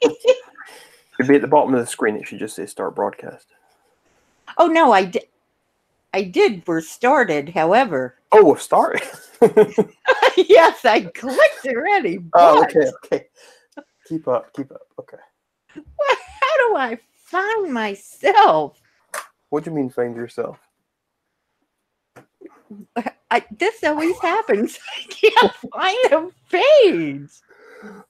It'd be at the bottom of the screen. It should just say start broadcast. Oh, no, I did. We're started, however. Oh, we've started. Yes, I clicked already. Oh, okay. Keep up. Okay. How do I find myself? What do you mean find yourself? This always happens. I can't find a page.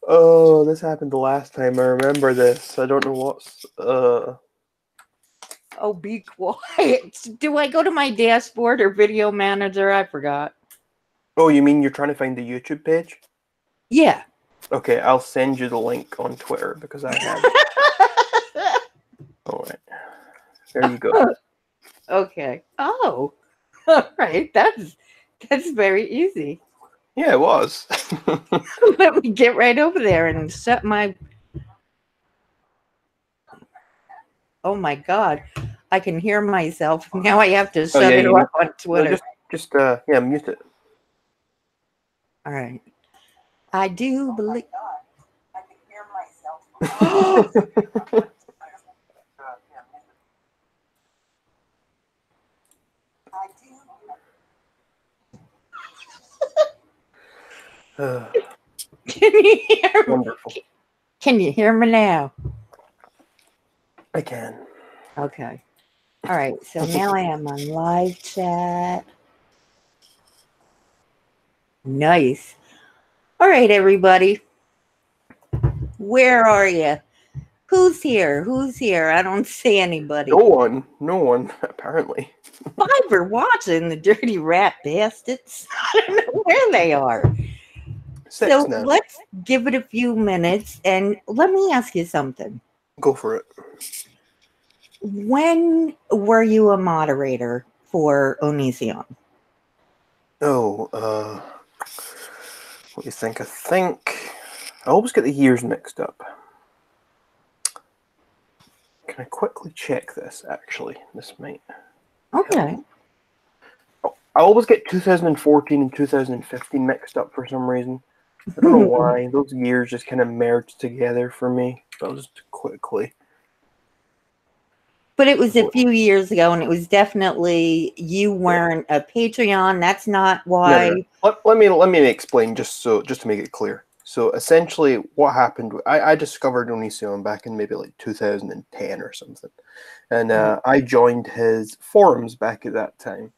Oh, this happened the last time. I remember this. I don't know what's... Oh, be quiet. Do I go to my dashboard or video manager? I forgot. Oh, you mean you're trying to find the YouTube page? Yeah. Okay, I'll send you the link on Twitter because I have it. All right. There you go. Okay. Oh. All right. That's very easy. Yeah, it was. Let me get right over there and set my... Oh my God. I can hear myself. Now I have to shut it off on Twitter. No, just mute it. All right. I do believe... I can hear myself. Can you hear me? Wonderful. Can you hear me now? I can. Okay. All right. So now I am on live chat. Nice. All right, everybody. Where are you? Who's here? Who's here? I don't see anybody. No one, apparently. 5 are watching, the dirty rat bastards. I don't know where they are. 6 so now. Let's give it a few minutes and let me ask you something. Go for it. When were you a moderator for Onision? Oh, what do you think? I think I always get the years mixed up. Can I quickly check this, actually? This might... Okay. Oh, I always get 2014 and 2015 mixed up for some reason. I don't know why. Those years just kind of merged together for me. I'll just quickly... But it was a few years ago, and it was definitely you weren't a Patreon. That's not why. No. Let me explain just to make it clear. So essentially, what happened? I discovered Onision back in maybe like 2010 or something, and I joined his forums back at that time.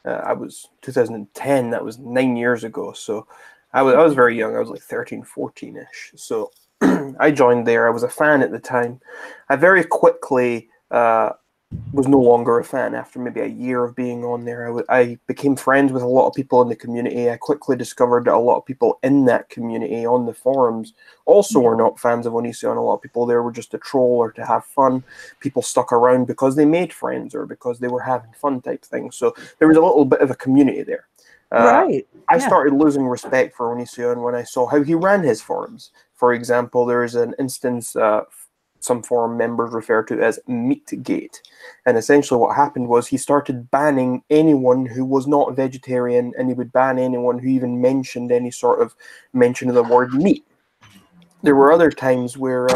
I was 2010. That was 9 years ago. So I was very young. I was like 13, 14-ish. So I joined there. I was a fan at the time. I very quickly was no longer a fan after maybe a year of being on there. I became friends with a lot of people in the community. I quickly discovered that a lot of people in that community on the forums also were not fans of Onision. A lot of people there were just to troll or to have fun. People stuck around because they made friends or because they were having fun type things. So there was a little bit of a community there. Right. I started losing respect for Onision when I saw how he ran his forums. For example, there is an instance some forum members refer to as Meatgate. And essentially what happened was he started banning anyone who was not vegetarian, and he would ban anyone who even mentioned any sort of mention of the word meat. There were other times where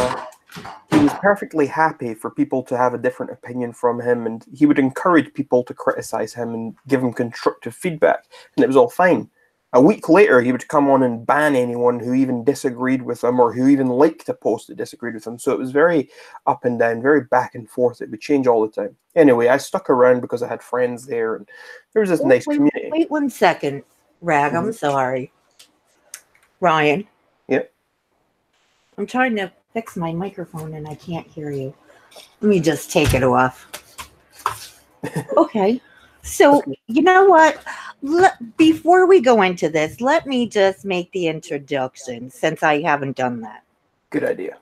he was perfectly happy for people to have a different opinion from him, and he would encourage people to criticize him and give him constructive feedback, and it was all fine. A week later, he would come on and ban anyone who even disagreed with him or who even liked a post that disagreed with him. So it was very up and down, very back and forth. It would change all the time. Anyway, I stuck around because I had friends there, and there was this nice community. Wait 1 second, Rag. I'm sorry. Ryan. Yep. I'm trying to fix my microphone, and I can't hear you. Let me just take it off. Okay. So, you know what? Before we go into this, let me just make the introduction since I haven't done that. Good idea.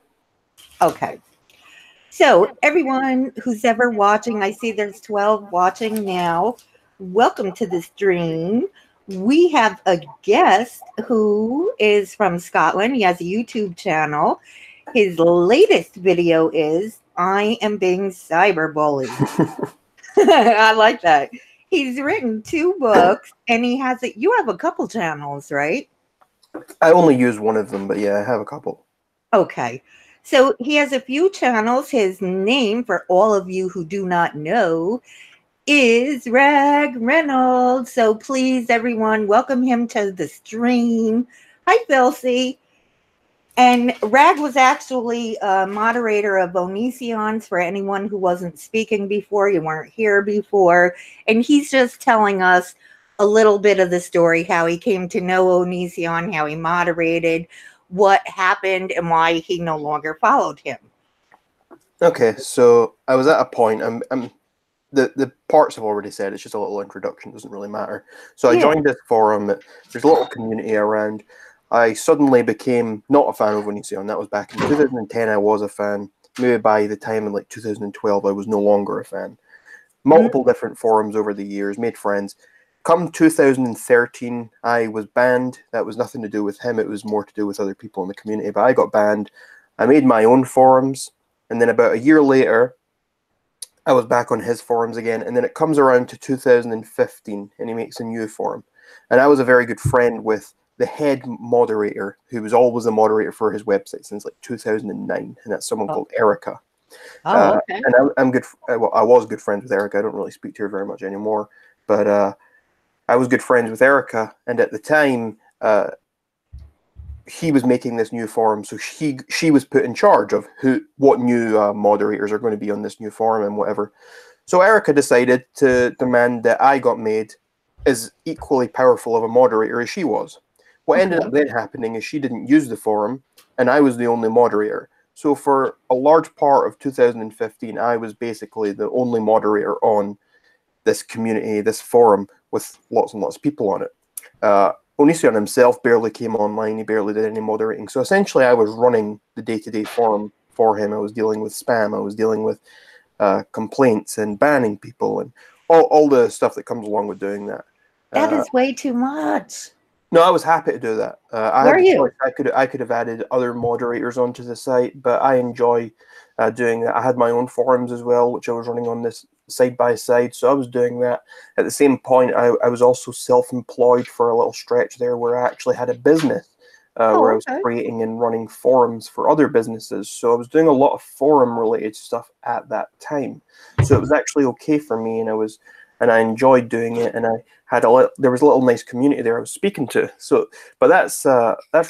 Okay. So, everyone who's ever watching, I see there's 12 watching now. Welcome to the stream. We have a guest who is from Scotland. He has a YouTube channel. His latest video is I Am Being Cyberbullied. I like that. He's written 2 books, and he has you have a couple channels, right? I only use one of them, but yeah, I have a couple. Okay. So he has a few channels. His name, for all of you who do not know, is Rag Reynolds. So please, everyone, welcome him to the stream. Hi, Filthy. And Rag was actually a moderator of Onision's for anyone who wasn't speaking before, you weren't here before. And he's just telling us a little bit of the story, how he came to know Onision, how he moderated, what happened, and why he no longer followed him. Okay, so I was at a point. The parts I've already said. It's just a little introduction. Doesn't really matter. So I joined this forum. There's a little community around. I suddenly became not a fan of Onision. That was back in 2010. I was a fan. Maybe by the time in like 2012, I was no longer a fan. Multiple different forums over the years, made friends. Come 2013, I was banned. That was nothing to do with him. It was more to do with other people in the community. But I got banned. I made my own forums. And then about a year later, I was back on his forums again. And then it comes around to 2015, and he makes a new forum. And I was a very good friend with the head moderator, who was always a moderator for his website since like 2009. And that's someone called Erica. Oh, okay. And I'm good. Well, I was good friends with Erica. I don't really speak to her very much anymore. But I was good friends with Erica. And at the time, he was making this new forum, so she was put in charge of what new moderators are going to be on this new forum and whatever. So Erica decided to demand that I got made as equally powerful of a moderator as she was. What ended up then happening is she didn't use the forum, and I was the only moderator. So for a large part of 2015, I was basically the only moderator on this community, this forum, with lots and lots of people on it. Onision himself barely came online. He barely did any moderating. So essentially, I was running the day-to-day forum for him. I was dealing with spam. I was dealing with complaints and banning people and all the stuff that comes along with doing that. That is way too much. No, I was happy to do that. I Were had the you? choice. I could have added other moderators onto the site, but I enjoy doing that. I had my own forums as well, which I was running on this side by side. So I was doing that. At the same point, I was also self-employed for a little stretch there, where I actually had a business where I was creating and running forums for other businesses. So I was doing a lot of forum-related stuff at that time. So it was actually okay for me, and I enjoyed doing it, and I had there was a little nice community there I was speaking to. So, but that's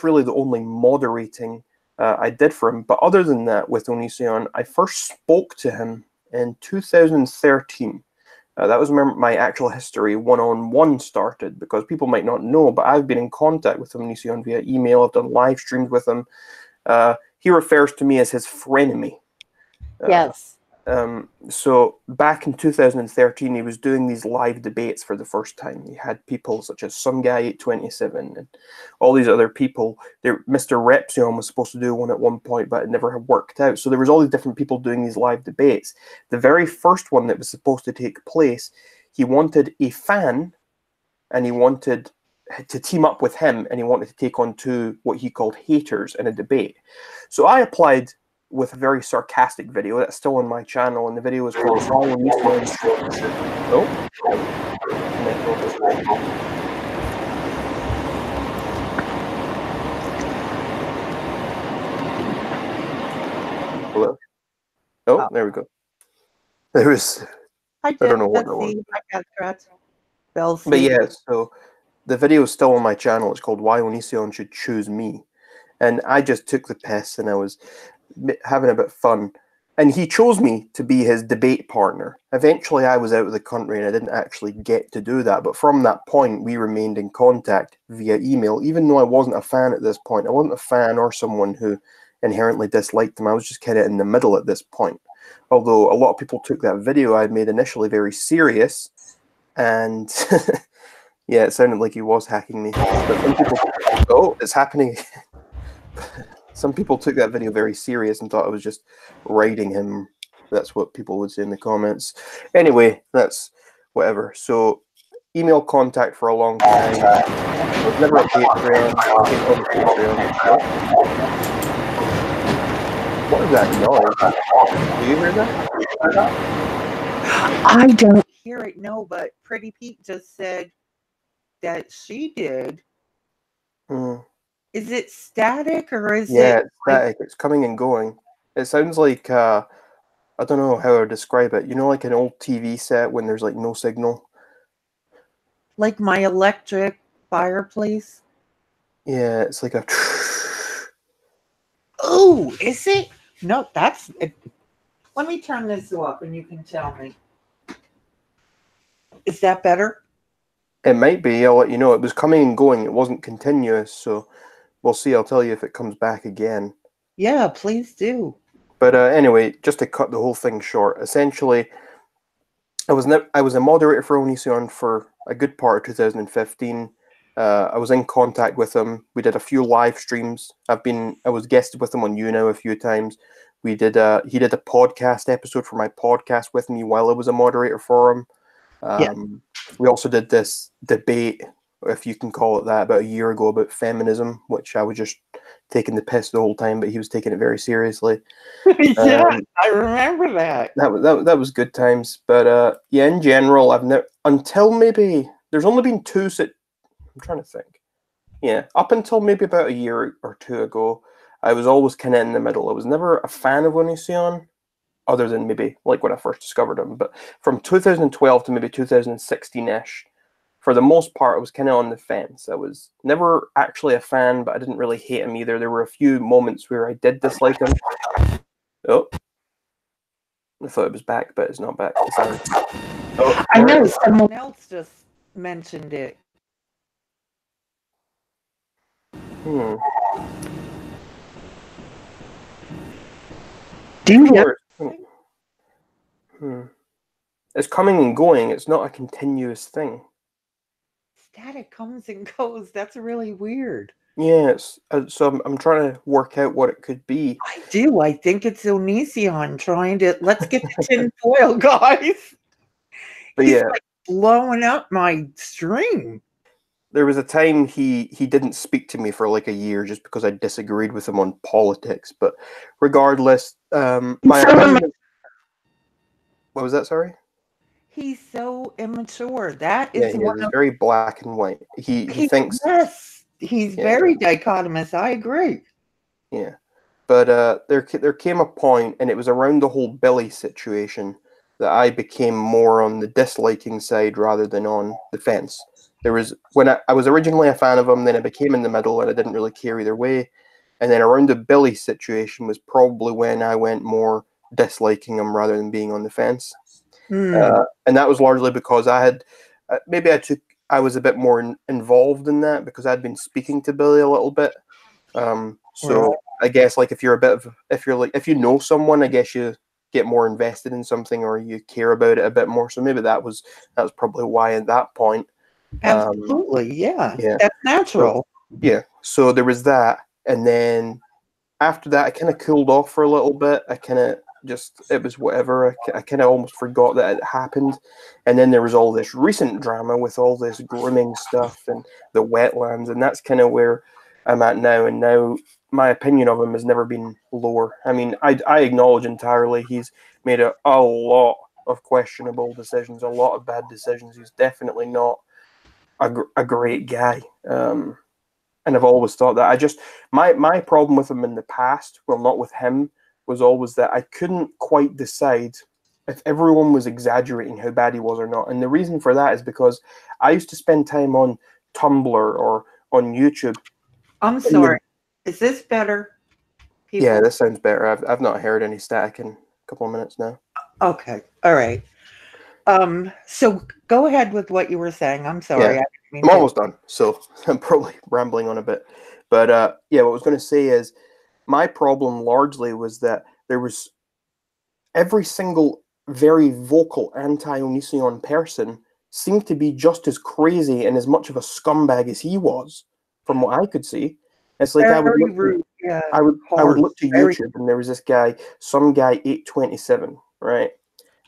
really the only moderating I did for him. But other than that, with Onision, I first spoke to him in 2013. That was where my actual history one-on-one started, because people might not know, but I've been in contact with Onision via email. I've done live streams with him. He refers to me as his frenemy. Yes. So back in 2013, he was doing these live debates for the first time. He had people such as Some Guy 827 and all these other people. Mr. Repsion was supposed to do one at one point, but it never had worked out. So there was all these different people doing these live debates. The very first one that was supposed to take place, he wanted a fan, and he wanted to team up with him, and he wanted to take on two what he called haters in a debate. So I applied with a very sarcastic video that's still on my channel, and the video is called Hello? Oh, there we go. There was, I don't know what that was. But yeah, so the video is still on my channel. It's called Why Onision Should Choose Me. And I just took the piss, and I was having a bit of fun. And he chose me to be his debate partner. Eventually, I was out of the country, and I didn't actually get to do that. But from that point, we remained in contact via email, even though I wasn't a fan at this point. I wasn't a fan or someone who inherently disliked him. I was just kind of in the middle at this point. Although a lot of people took that video I made initially very serious. And yeah, it sounded like he was hacking me. But some people, oh, it's happening. Some people took that video very serious and thought I was just raiding him. That's what people would say in the comments. Anyway, that's whatever. So, email contact for a long time. I was never a Patreon. What is that noise? Do you hear that? I don't hear it, no, but Pretty Pete just said that she did. Is it static or is Yeah, it it's static. It's coming and going. It sounds like I don't know how to describe it. You know, like an old TV set when there's like no signal. like my electric fireplace? Yeah, it's like a. Oh, is it? No, that's it. Let me turn this off and you can tell me. Is that better? It might be. I'll let you know. It was coming and going. It wasn't continuous, so we'll see. I'll tell you if it comes back again. Yeah, please do. But anyway, just to cut the whole thing short, essentially, I was a moderator for Onision for a good part of 2015. I was in contact with him. We did a few live streams. I was guested with him on YouNow a few times. He did a podcast episode for my podcast with me while I was a moderator for him. Yeah. We also did this debate, if you can call it that, about a year ago about feminism, which I was just taking the piss the whole time, but he was taking it very seriously. Yeah, I remember that. That was good times. But yeah, in general, I've never until maybe there's only been two. I'm trying to think. Yeah, up until maybe about a year or two ago, I was always kind of in the middle. I was never a fan of Onision, other than maybe like when I first discovered him. But from 2012 to maybe 2016-ish, for the most part, I was kind of on the fence. I was never actually a fan, but I didn't really hate him either. There were a few moments where I did dislike him. Oh, I thought it was back, but it's not back. Sorry. Oh, I know someone else just mentioned it. Hmm. Do you Sure. It's coming and going. It's not a continuous thing. Static comes and goes. That's really weird. Yeah, so I'm trying to work out what it could be. I do. I think it's Onision trying to let's get the tin foil, guys. But He's yeah, like blowing up my stream. there was a time he didn't speak to me for like a year just because I disagreed with him on politics. But regardless, my opinion. What was that? Sorry. He's so immature. That Yeah, is he one is. of Very black and white. He thinks. yes. He's Yeah. very dichotomous. I agree. Yeah, but there came a point, and it was around the whole Billy situation that I became more on the disliking side rather than on the fence. There was when I was originally a fan of him, then I became in the middle, and I didn't really care either way. And then around the Billy situation was probably when I went more disliking him rather than being on the fence. And that was largely because I had I was a bit more involved in that because I'd been speaking to Billy a little bit. So I guess like if you know someone, I guess you get more invested in something or you care about it a bit more. So maybe that was probably why at that point. Absolutely, yeah. Yeah. That's natural. So there was that, and then after that, I kind of cooled off for a little bit. I kind of it was whatever. I kind of almost forgot that it happened, and then there was all this recent drama with all this grooming stuff and the wetlands, and that's kind of where I'm at now. And now my opinion of him has never been lower. I mean, I acknowledge entirely he's made a lot of questionable decisions, a lot of bad decisions. He's definitely not a great guy. And I've always thought that. My problem with him in the past, well, not with him, was always that I couldn't quite decide if everyone was exaggerating how bad he was or not. And the reason for that is because I used to spend time on Tumblr or on YouTube. I'm sorry. Is this better? People? Yeah, this sounds better. I've not heard any static in a couple of minutes now. Okay. All right. So go ahead with what you were saying. I'm sorry. Yeah. I'm almost done, so I'm probably rambling on a bit. But yeah, what I was going to say is my problem largely was that there was every single very vocal anti-Onision person seemed to be just as crazy and as much of a scumbag as he was, from what I could see. It's like I would look to YouTube and there was this guy, some guy 827, right?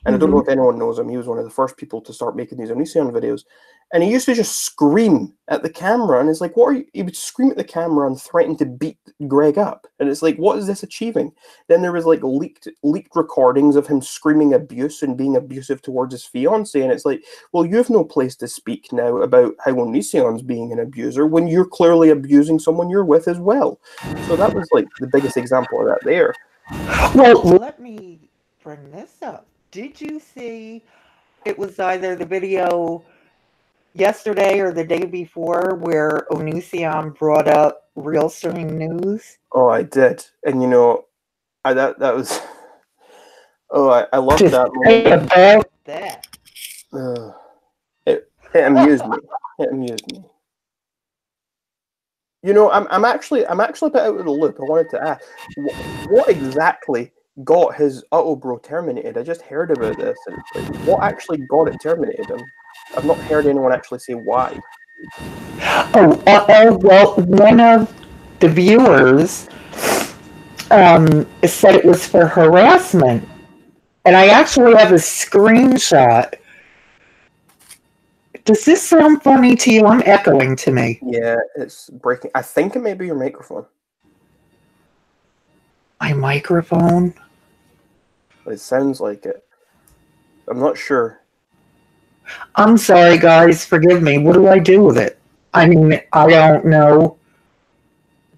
And I don't know if anyone knows him. He was one of the first people to start making these Onision videos. And he used to just scream at the camera. And it's like, what are you? He would scream at the camera and threaten to beat Greg up. And it's like, what is this achieving? Then there was like leaked recordings of him screaming abuse and being abusive towards his fiance. And it's like, well, you have no place to speak now about how Onision's being an abuser when you're clearly abusing someone you're with as well. So that was like the biggest example of that there. Well, let me bring this up. Did you see, it was either the video yesterday or the day before where Onision brought up Real Stream News? Oh, I did. And you know, that was, I loved that moment. About that. It amused me. It amused me. You know, I'm actually a bit out of the loop. I wanted to ask, what exactly got his UhOhBro terminated? I just heard about this. And like, what actually got it terminated? I've not heard anyone actually say why. Well, one of the viewers said it was for harassment. And I actually have a screenshot. Does this sound funny to you? I'm echoing to me. Yeah, it's breaking. I think it may be your microphone. My microphone? It sounds like it. I'm not sure. I'm sorry, guys. Forgive me. What do I do with it? I mean, I don't know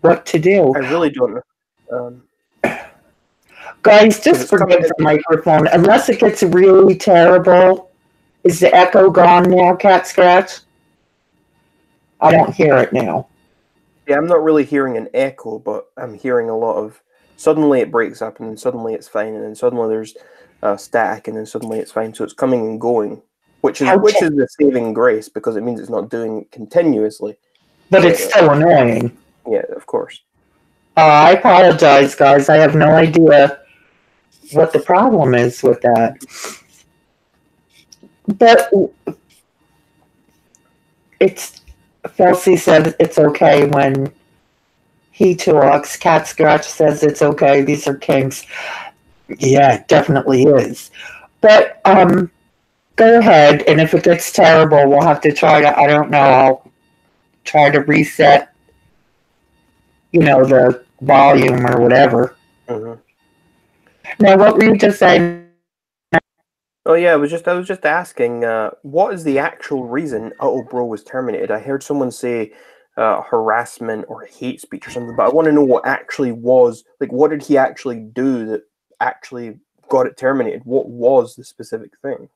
what to do. I really don't know. Guys, just forgive the microphone. Unless it gets really terrible. Is the echo gone now, Cat Scratch? I don't hear it now. Yeah, I'm not really hearing an echo, but I'm hearing a lot of... Suddenly it breaks up, and then suddenly it's fine, and then suddenly there's static, and then suddenly it's fine. So it's coming and going, which is the saving grace, because it means it's not doing it continuously. But it's still annoying. Yeah, of course. I apologize, guys. I have no idea what the problem is with that. But Felcy said it's okay when he talks. Cat Scratch says it's okay. These are kinks. Yeah, it definitely is. But go ahead, and if it gets terrible, we'll have to try to, I don't know, I'll try to reset, you know, the volume or whatever. Mm-hmm. Now, what were you just saying? Oh yeah, I was just asking, what is the actual reason UhOhBro was terminated? I heard someone say harassment or hate speech or something, but I want to know what actually was, like, what did he actually do that actually got it terminated? What was the specific thing?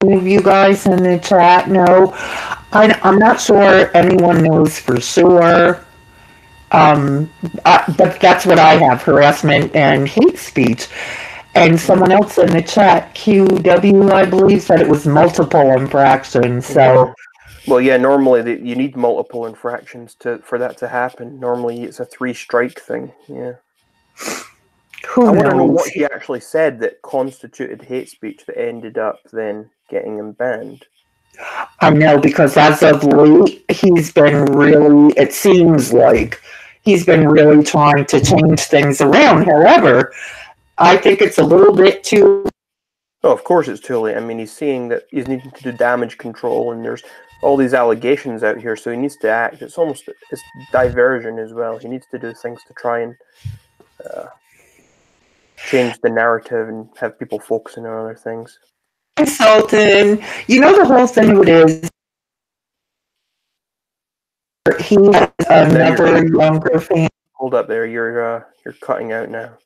Of you guys in the chat know, I'm not sure anyone knows for sure. But that's what I have, harassment and hate speech. And someone else in the chat, QW, I believe, said it was multiple infractions. So, well, yeah, normally you need multiple infractions for that to happen. Normally it's a 3-strike thing. Yeah. Who I knows? want to know what he actually said that constituted hate speech that ended up then getting him banned. I know, because as of late, he's been really, it seems like, he's been really trying to change things around. However, I think it's a little bit too... Oh, of course it's too late. I mean, he's seeing that he's needing to do damage control, and there's all these allegations out here, so he needs to act. It's diversion as well. He needs to do things to try and change the narrative and have people focusing on other things. Sultan, you know the whole thing of it is, he has another younger fan. Hold up there, you're cutting out now.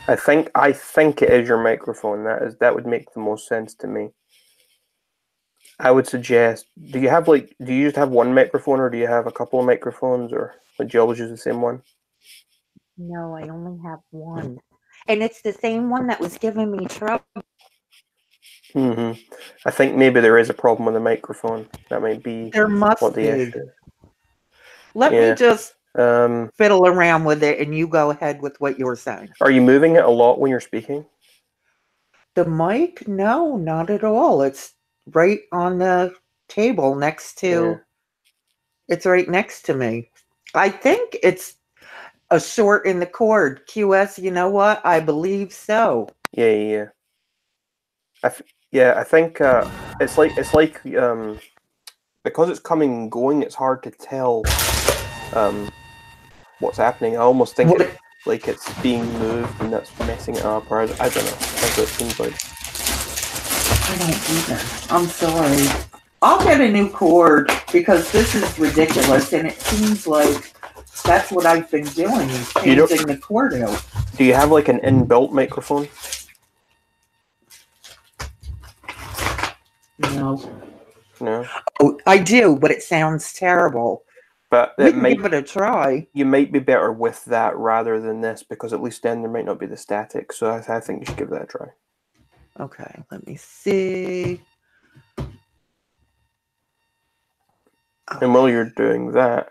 I think it is your microphone. That would make the most sense to me. I would suggest, do you just have one microphone, or do you have a couple of microphones, or do you always use the same one? No, I only have one. And it's the same one that was giving me trouble. Mm-hmm. I think maybe there is a problem with the microphone. That might be what the issue is. Let me just fiddle around with it, and you go ahead with what you're saying. Are you moving it a lot when you're speaking? The mic? No, not at all. It's right on the table next to... Yeah. It's right next to me. I think it's... A short in the cord. QS, you know what? I believe so. Yeah. I think it's like because it's coming and going, it's hard to tell what's happening. I almost think it's being moved and that's messing it up, or I don't know. That's what it seems like. I don't either. I'm sorry. I'll get a new cord because this is ridiculous, and it seems like that's what I've been doing, is changing the cord out. Do you have like an inbuilt microphone? No. No. Oh, I do, but it sounds terrible. But we can give it a try. You might be better with that rather than this, because at least then there might not be the static. So I think you should give that a try. Okay, let me see. And while you're doing that,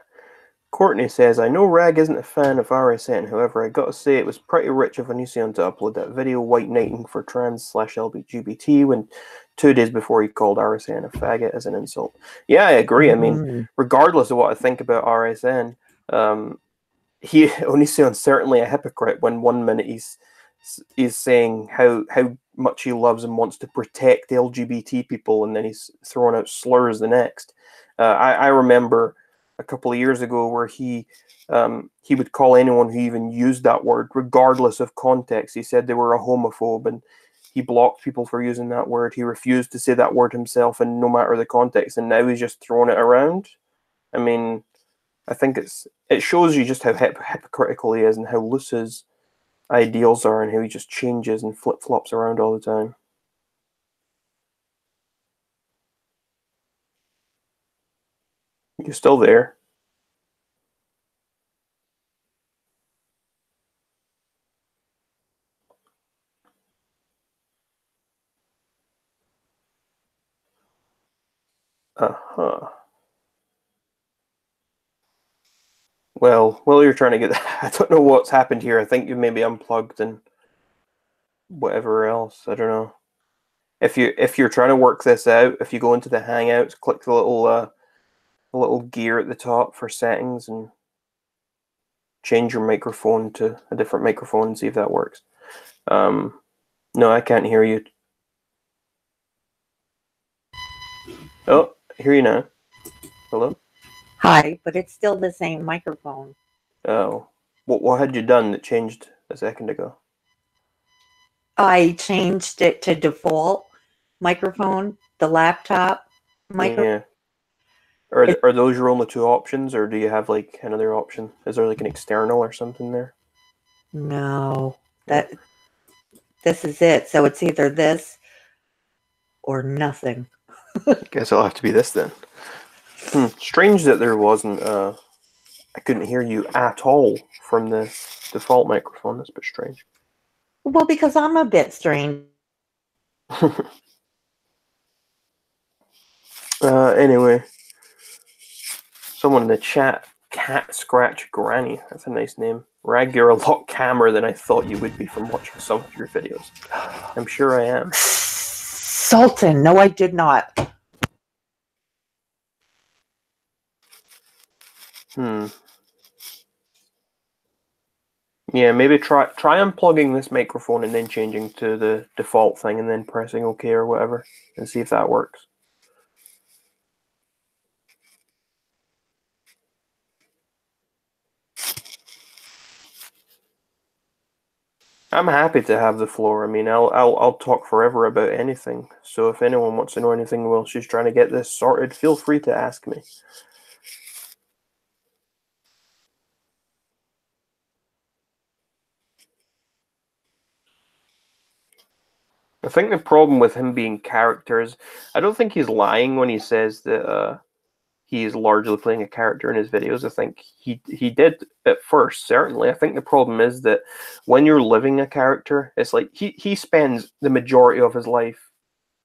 Courtney says, I know Rag isn't a fan of RSN, however, I gotta say it was pretty rich of Onision to upload that video white knighting for trans/LGBT when 2 days before he called RSN a faggot as an insult. Yeah, I agree. I mean, regardless of what I think about RSN, Onision's certainly a hypocrite when 1 minute he's saying how much he loves and wants to protect LGBT people, and then he's throwing out slurs the next. I remember a couple of years ago where he would call anyone who even used that word, regardless of context. He said they were a homophobe, and he blocked people for using that word. He refused to say that word himself, and no matter the context. And now he's just throwing it around. I mean, I think it shows you just how hypocritical he is and how loose his ideals are, and how he just changes and flip-flops around all the time. You're still there. Well, while you're trying to get that, I don't know what's happened here. I think you maybe unplugged and whatever else. I don't know. If you're trying to work this out, if you go into the Hangouts, click the little gear at the top for settings and change your microphone to a different microphone and see if that works. No, I can't hear you. Oh, I hear you now. Hello? Hi, but it's still the same microphone. Oh. What had you done that changed a second ago? I changed it to default microphone, the laptop microphone. Yeah. Are those your only 2 options, or do you have like another option? Is there like an external or something there? No. This is it. So it's either this or nothing. Guess it'll have to be this then. Strange that there wasn't I couldn't hear you at all from the default microphone. That's a bit strange. Well, because I'm a bit strange. Anyway, someone in the chat, Cat Scratch Granny. That's a nice name. Rag, you're a lot calmer than I thought you would be from watching some of your videos. I'm sure I am. Sultan, no, I did not. Yeah, maybe try unplugging this microphone and then changing to the default thing and then pressing OK or whatever and see if that works. I'm happy to have the floor. I mean, I'll talk forever about anything. So if anyone wants to know anything while she's trying to get this sorted, feel free to ask me. I think the problem with him being characters, I don't think he's lying when he says that he is largely playing a character in his videos. I think he did at first, certainly. I think the problem is that when you're living a character, it's like he spends the majority of his life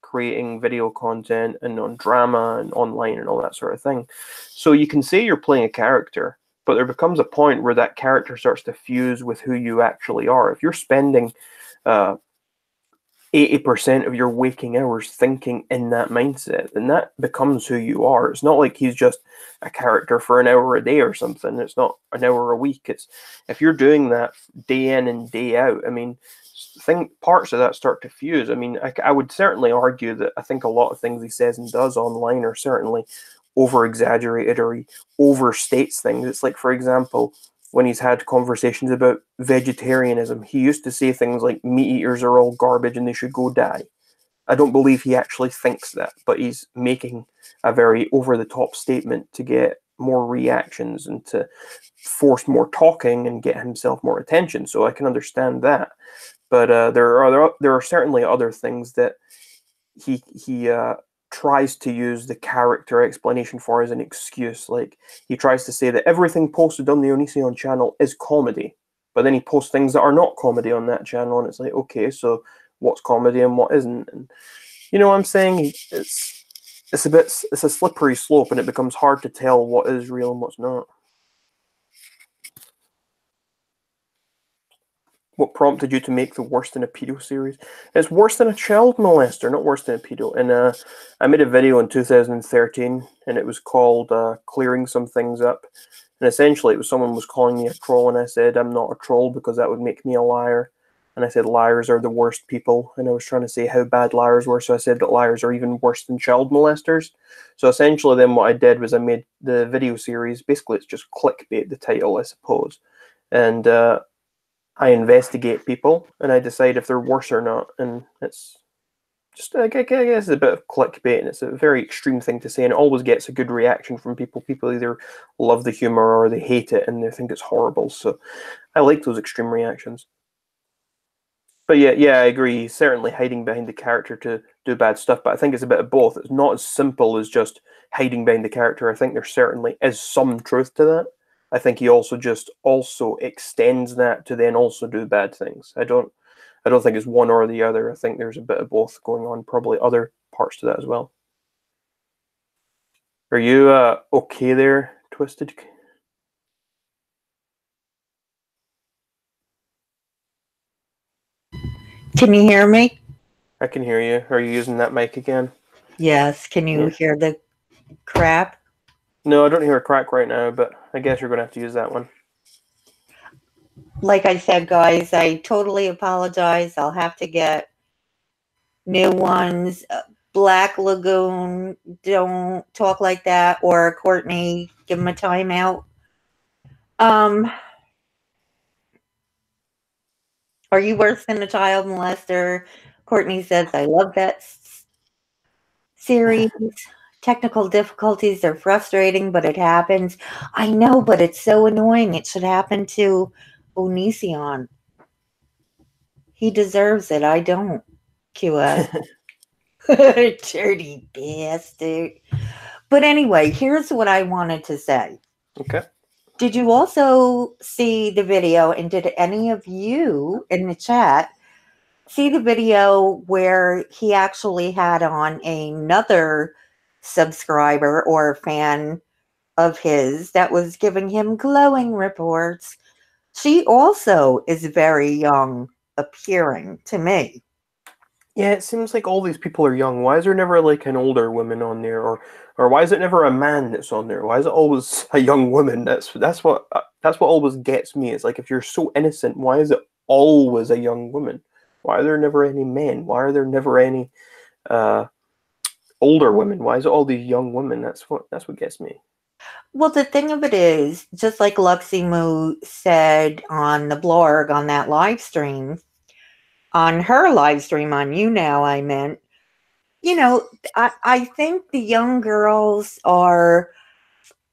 creating video content and on drama and online and all that sort of thing. So you can say you're playing a character, but there becomes a point where that character starts to fuse with who you actually are. If you're spending 80% of your waking hours thinking in that mindset, then that becomes who you are. It's not like he's just a character for an hour a day or something. It's not an hour a week. It's if you're doing that day in and day out, I mean, parts of that start to fuse. I mean, I would certainly argue that I think a lot of things he says and does online are certainly over exaggerated, or he overstates things. It's like, for example, when he's had conversations about vegetarianism, he used to say things like meat eaters are all garbage and they should go die. I don't believe he actually thinks that, but he's making a very over-the-top statement to get more reactions and to force more talking and get himself more attention. So I can understand that. But there are certainly other things that he tries to use the character explanation for as an excuse. Like, he tries to say that everything posted on the Onision channel is comedy, but then he posts things that are not comedy on that channel, and it's like, okay, so what's comedy and what isn't? And you know what I'm saying? It's a slippery slope, and it becomes hard to tell what is real and what's not. What prompted you to make the worst in a pedo series? It's worse than a child molester, not worse than a pedo. And I made a video in 2013, and it was called Clearing Some Things Up. And essentially, it was someone was calling me a troll, and I said, I'm not a troll because that would make me a liar. And I said, liars are the worst people. And I was trying to say how bad liars were, so I said that liars are even worse than child molesters. So essentially, then what I did was I made the video series. Basically, it's just clickbait, the title, I suppose. And I investigate people, and I decide if they're worse or not. And it's just, I guess, a bit of clickbait, and it's a very extreme thing to say, and it always gets a good reaction from people. People either love the humor or they hate it, and they think it's horrible. So I like those extreme reactions. But yeah, I agree. He's certainly hiding behind the character to do bad stuff, but I think it's a bit of both. It's not as simple as just hiding behind the character. I think there certainly is some truth to that. I think he also extends that to then also do bad things. I don't think it's one or the other. I think there's a bit of both going on, probably other parts to that as well. Are you okay there, Twisted? Can you hear me? I can hear you. Are you using that mic again? Yes. Can you hear the crap? No, I don't hear a crack right now, but I guess you're going to have to use that one. Like I said, guys, I totally apologize. I'll have to get new ones. Black Lagoon, don't talk like that. Or Courtney, give him a timeout. Are you worse than a child molester? Courtney says, I love that series. Technical difficulties are frustrating, but it happens. I know, but it's so annoying. It should happen to Onision. He deserves it. I don't. QS. Dirty bastard. But anyway, here's what I wanted to say. Okay. Did you also see the video, and did any of you in the chat see the video where he actually had on another subscriber or fan of his that was giving him glowing reports? She also is very young appearing to me. Yeah, it seems like all these people are young. Why is there never like an older woman on there, or why is it never a man that's on there? Why is it always a young woman? That's what always gets me. It's like, if you're so innocent, why is it always a young woman? Why are there never any men? Why are there never any older women? Why is it all these young women? That's what gets me. Well, the thing of it is, just like Luxie Moo said on the blog on that live stream, on her live stream on You Now, I meant, you know, I think the young girls are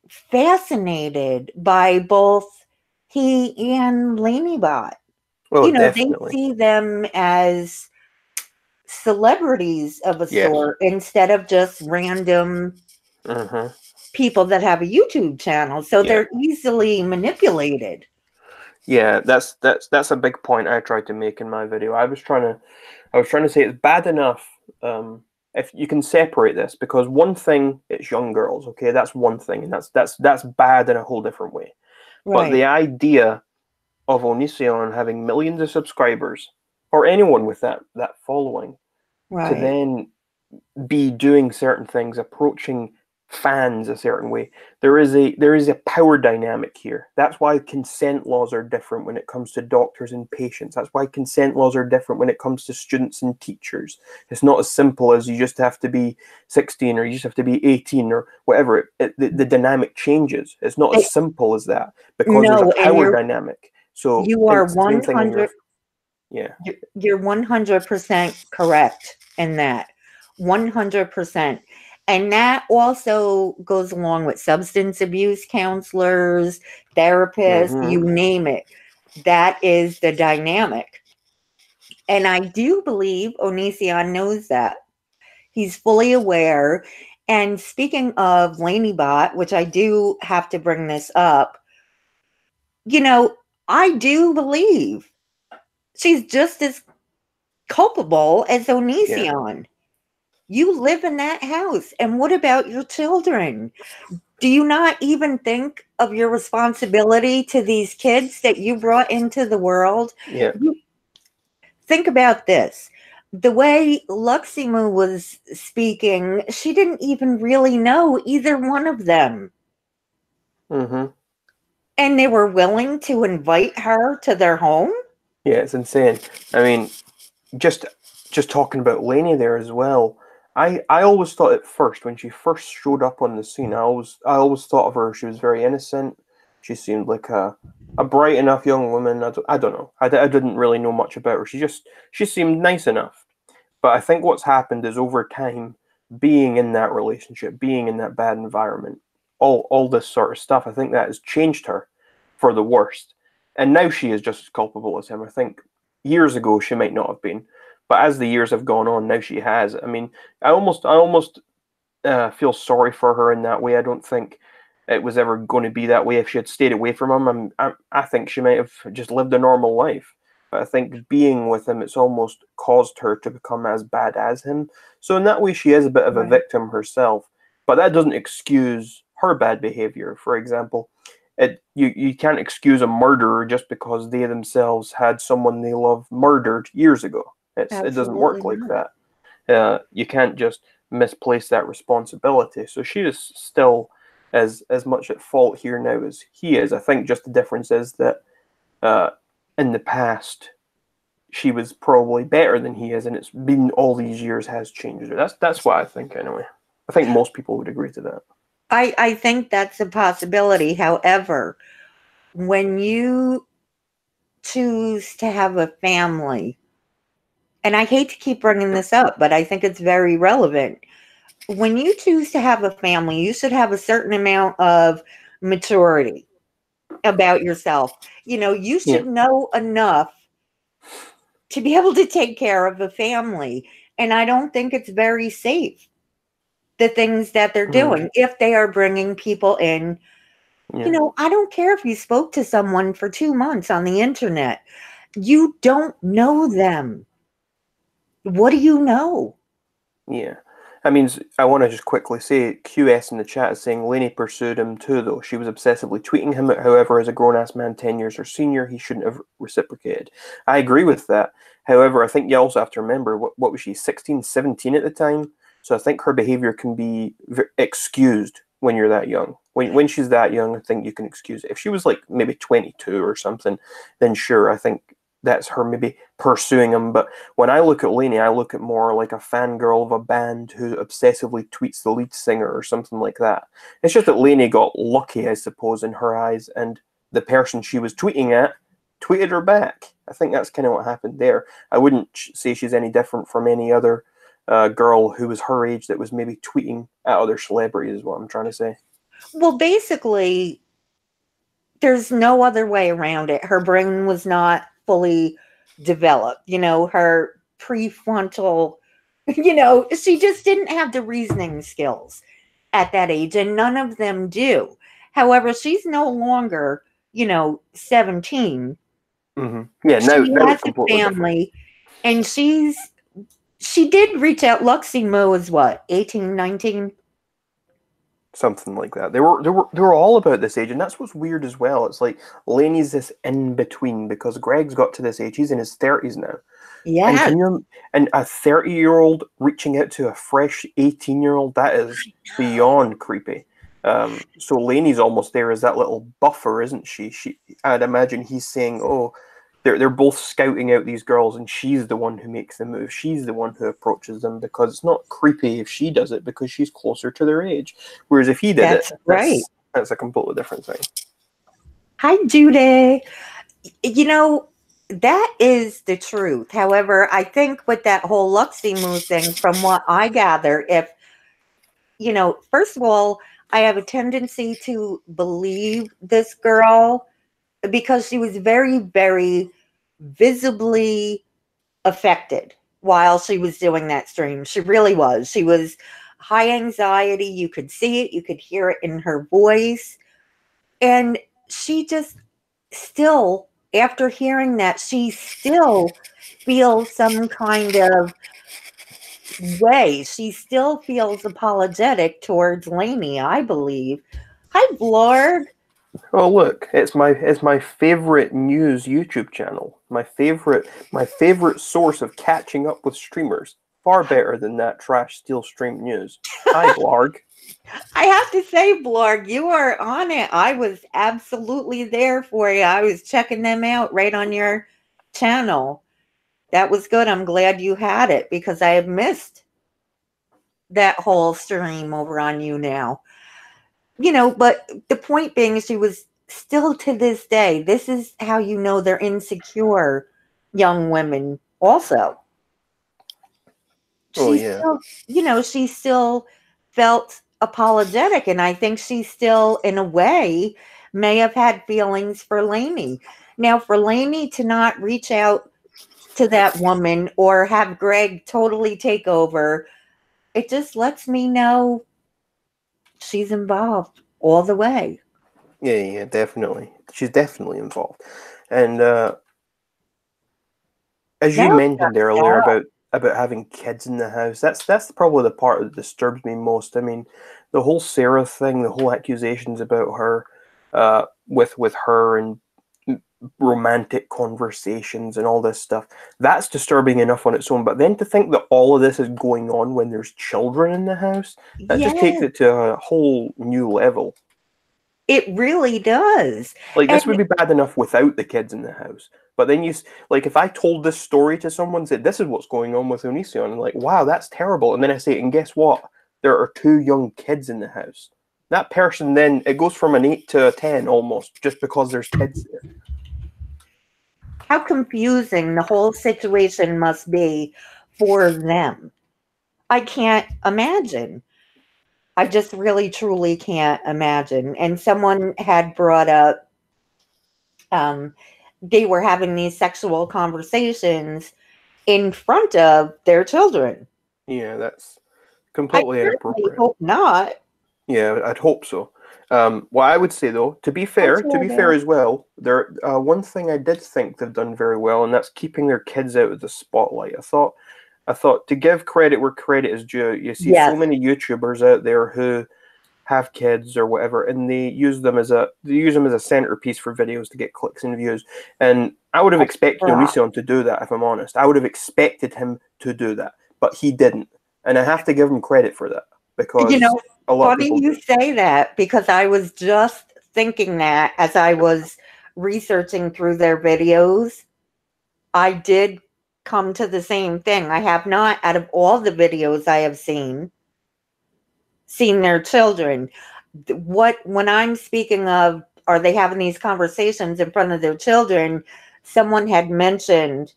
fascinated by both he and Laineybot. Well, you know, definitely. They see them as celebrities of a sort instead of just random people that have a YouTube channel. So they're easily manipulated. Yeah, that's a big point I tried to make in my video. I was trying to say it's bad enough if you can separate this, because one thing, it's young girls, okay, that's one thing, and that's bad in a whole different way. Right. But the idea of Onision having millions of subscribers or anyone with that following, to Right. then be doing certain things, approaching fans a certain way. There is a power dynamic here. That's why consent laws are different when it comes to doctors and patients. That's why consent laws are different when it comes to students and teachers. It's not as simple as you just have to be 16 or you just have to be 18 or whatever. The dynamic changes. It's not as simple as that because there's a No, and power dynamic. So you are it's the same thing in your 100. yeah. You're 100% correct in that. 100%. And that also goes along with substance abuse counselors, therapists, you name it. That is the dynamic. And I do believe Onision knows that. He's fully aware. And speaking of Laineybot, which I do have to bring this up, I do believe she's just as culpable as Onision. You live in that house. And what about your children? Do you not even think of your responsibility to these kids that you brought into the world? Yeah. Think about this. The way Luximu was speaking, she didn't even really know either one of them. Mm-hmm. And they were willing to invite her to their home? Yeah, it's insane. I mean, just talking about Lainey there as well. I always thought at first when she first showed up on the scene, I always thought of her. She was very innocent. She seemed like a bright enough young woman. I don't know. I didn't really know much about her. She seemed nice enough. But I think what's happened is over time, being in that relationship, being in that bad environment, all this sort of stuff, I think that has changed her for the worst. And now she is just as culpable as him. I think years ago she might not have been, but as the years have gone on, now she has. I mean, I almost feel sorry for her in that way. I don't think it was ever going to be that way if she had stayed away from him. I think she might have just lived a normal life. But I think being with him, it's almost caused her to become as bad as him. So in that way, she is a bit of a victim herself. But that doesn't excuse her bad behavior. For example, you can't excuse a murderer just because they themselves had someone they love murdered years ago. It doesn't work like that. You can't just misplace that responsibility. So she is still as much at fault here now as he is. I think just the difference is that in the past she was probably better than he is, and it's been all these years has changed her. That's what I think anyway. I think most people would agree to that. I think that's a possibility. However, when you choose to have a family, and I hate to keep bringing this up, but I think it's very relevant. When you choose to have a family, you should have a certain amount of maturity about yourself. You should know enough to be able to take care of a family. And I don't think it's very safe, the things that they're doing, if they are bringing people in. I don't care if you spoke to someone for 2 months on the internet. You don't know them. What do you know? Yeah. I mean, I want to just quickly say, QS in the chat is saying Lainey pursued him too, though. She was obsessively tweeting him. However, as a grown-ass man 10 years her senior, he shouldn't have reciprocated. I agree with that. However, I think you also have to remember, what was she, 16, 17 at the time? So I think her behavior can be excused when you're that young. When she's that young, I think you can excuse it. If she was like maybe 22 or something, then sure, I think that's her maybe pursuing him. But when I look at Lainey, I look at more like a fangirl of a band who obsessively tweets the lead singer or something like that. It's just that Lainey got lucky, I suppose, in her eyes, and the person she was tweeting at tweeted her back. I think that's kind of what happened there. I wouldn't say she's any different from any other girl who was her age that was maybe tweeting at other celebrities, is what I'm trying to say. Well, basically, there's no other way around it. Her brain was not fully developed. Her prefrontal, she just didn't have the reasoning skills at that age, and none of them do. However, she's no longer, 17. Mm-hmm. Yeah, She now has it's a completely family, and she did reach out. Luxie Mo is what, 18, 19? something like that. They were all about this age, and that's what's weird as well. It's like Laney's this in between because Greg's got to this age. He's in his 30s now. And Yeah, and a 30-year-old reaching out to a fresh 18-year-old, that is beyond creepy. So Lainey's almost there as that little buffer, isn't she? I'd imagine he's saying, "Oh, they're both scouting out these girls, and she's the one who makes the move. She's the one who approaches them because it's not creepy if she does it because she's closer to their age. Whereas if he did that's right. that's a completely different thing." Hi, Judy. You know, that is the truth. However, I think with that whole Luxie Moo thing, from what I gather, if, first of all, I have a tendency to believe this girl because she was very, very visibly affected while she was doing that stream. She really was. She was high anxiety. You could see it, you could hear it in her voice. And she just still, after hearing that, she still feels some kind of way. She still feels apologetic towards Lainey, I believe. Hi, Blorg. Oh look, it's my favorite news YouTube channel. My favorite source of catching up with streamers. Far better than that trash steel stream news. Hi, Blarg. I have to say, Blorg, you are on it. I was absolutely there for you. I was checking them out right on your channel. That was good. I'm glad you had it because I have missed that whole stream over on you now. But the point being, she was still to this day, this is how you know they're insecure young women also. Oh, She yeah. still, she still felt apologetic, and I think she still, in a way, may have had feelings for Lainey. Now, for Lainey to not reach out to that woman or have Greg totally take over, it just lets me know she's involved all the way. Yeah, definitely. She's definitely involved. And as you Now, mentioned earlier about having kids in the house, that's probably the part that disturbs me most. I mean, the whole Sarah thing, the whole accusations about her, with her and romantic conversations and all this stuff, that's disturbing enough on its own. But then to think that all of this is going on when there's children in the house, that just takes it to a whole new level. It really does. Like, this would be bad enough without the kids in the house. But then if I told this story to someone, said, this is what's going on with Onision, and like, wow, that's terrible. And then I say, and guess what? There are 2 young kids in the house. That person then, it goes from an 8 to a 10 almost, just because there's kids there. How confusing the whole situation must be for them. I can't imagine. I just really, truly can't imagine. And someone had brought up, they were having these sexual conversations in front of their children. Yeah, that's completely inappropriate. I hope not. Yeah, I'd hope so. What I would say, though, to be fair as well, there one thing I did think they've done very well, and that's keeping their kids out of the spotlight. I thought to give credit where credit is due. You see so many YouTubers out there who have kids or whatever, and they use them as a centerpiece for videos to get clicks and views. And I would have expected Onision to do that, if I'm honest. I would have expected him to do that, but he didn't, and I have to give him credit for that because a lot funny you say that, because I was just thinking that as I was researching through their videos. I did come to the same thing. I have not, out of all the videos I have seen their children. When I'm speaking of, are they having these conversations in front of their children, someone had mentioned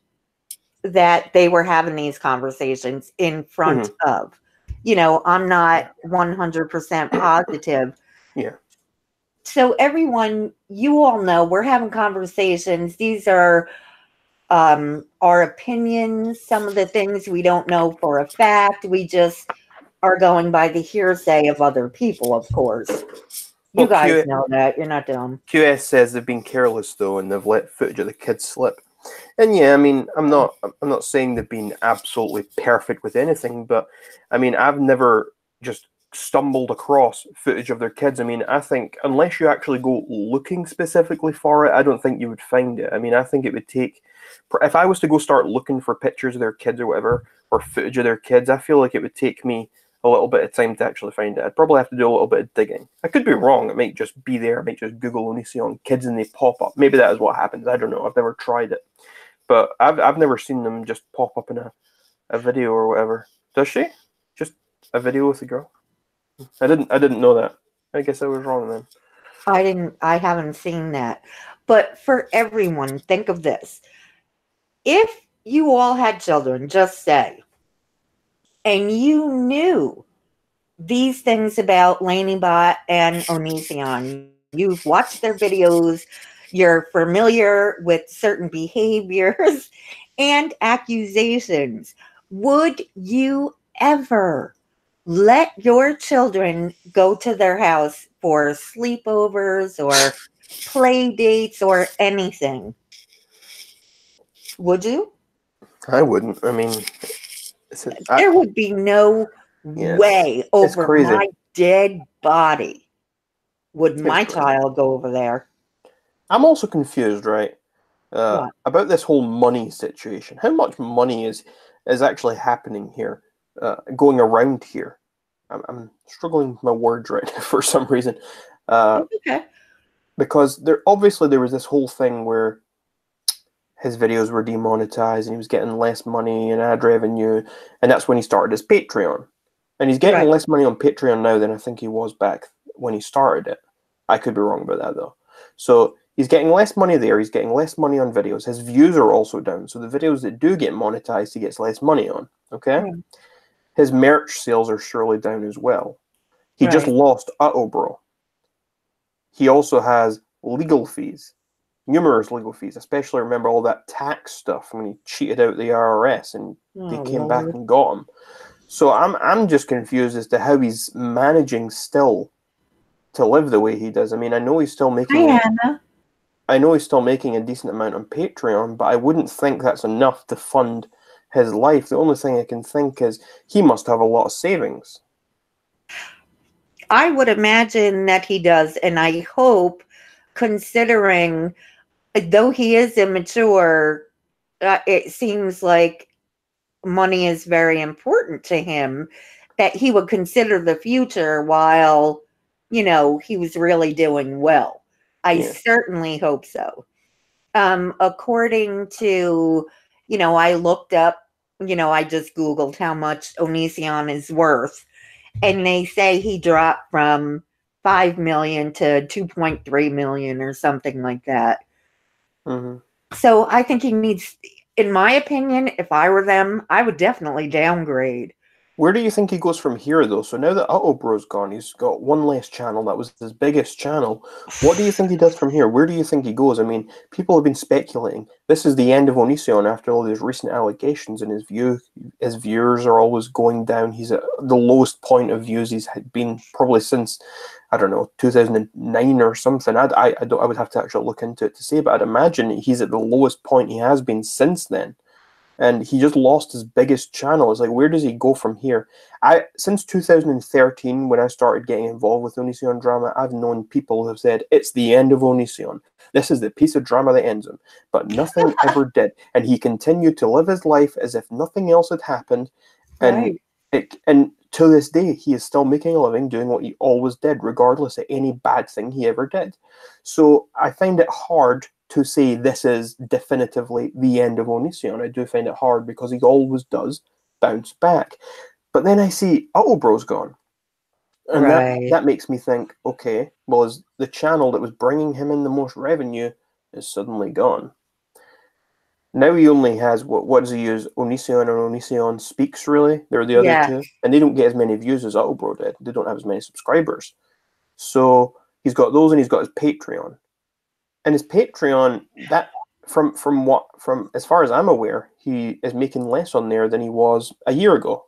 that they were having these conversations in front of. I'm not 100% positive. Yeah. So everyone, you all know we're having conversations. These are our opinions. Some of the things we don't know for a fact. We just are going by the hearsay of other people, of course. You guys know that. You're not dumb. QS says they've been careless, though, and they've let footage of the kids slip. And yeah, I mean, I'm not saying they've been absolutely perfect with anything, but I mean, I've never just stumbled across footage of their kids. I mean, I think unless you actually go looking specifically for it, I don't think you would find it. I mean, I think it would take, if I was to go start looking for pictures of their kids or whatever, or footage of their kids, I feel like it would take me a little bit of time to actually find it. I'd probably have to do a little bit of digging. I could be wrong. It might just be there. I might just Google Onision kids and they pop up. Maybe that is what happens. I don't know. I've never tried it. But I've never seen them just pop up in a video or whatever. Does she? Just a video with a girl? I didn't know that. I guess I was wrong then. I haven't seen that. But for everyone, think of this. If you all had children, just say, and you knew these things about Laineybot and Onision, you've watched their videos, you're familiar with certain behaviors and accusations, would you ever let your children go to their house for sleepovers or play dates or anything? Would you? I wouldn't. I mean, there would be no way over my dead body would my child go over there. I'm also confused, right? About this whole money situation. How much money is actually happening here, going around here? I'm struggling with my words right now for some reason. Okay. Because there was this whole thing where his videos were demonetized and he was getting less money and ad revenue, and that's when he started his Patreon. And he's getting less money on Patreon now than I think he was back when he started it. I could be wrong about that though. So he's getting less money there. He's getting less money on videos. His views are also down. So the videos that do get monetized, he gets less money on. Okay? His merch sales are surely down as well. He just lost UhOhBro. He also has legal fees. Numerous legal fees, especially remember all that tax stuff when he cheated out the IRS and they came back and got him. So I'm just confused as to how he's managing still to live the way he does. I mean, I know he's still making a decent amount on Patreon, but I wouldn't think that's enough to fund his life. The only thing I can think is he must have a lot of savings. I would imagine that he does, and I hope, considering though he is immature, it seems like money is very important to him, that he would consider the future while, he was really doing well. I certainly hope so. According to, I looked up, I just Googled how much Onision is worth, and they say he dropped from 5 million to 2.3 million or something like that. So I think he needs, in my opinion, if I were them, I would definitely downgrade. Where do you think he goes from here, though? So now that UhOhBro's gone, he's got one less channel. That was his biggest channel. What do you think he does from here? Where do you think he goes? I mean, people have been speculating. This is the end of Onision after all these recent allegations, and his viewers are always going down. He's at the lowest point of views he's been probably since, I don't know, 2009 or something. I would have to actually look into it to see, but I'd imagine he's at the lowest point he has been since then. And he just lost his biggest channel. It's like, where does he go from here? Since 2013, when I started getting involved with Onision drama, I've known people who have said, it's the end of Onision. This is the piece of drama that ends him. But nothing ever did. And he continued to live his life as if nothing else had happened. And and to this day, he is still making a living doing what he always did, regardless of any bad thing he ever did. So I find it hard to say this is definitively the end of Onision. I do find it hard because he always does bounce back. But then I see UhOhBro's gone. And that makes me think, okay, well, is the channel that was bringing him in the most revenue is suddenly gone. Now he only has, what does he use? Onision and Onision Speaks, really? They're the other two. And they don't get as many views as UhOhBro did. They don't have as many subscribers. So he's got those and he's got his Patreon. And his Patreon, that from as far as I'm aware, he is making less on there than he was a year ago.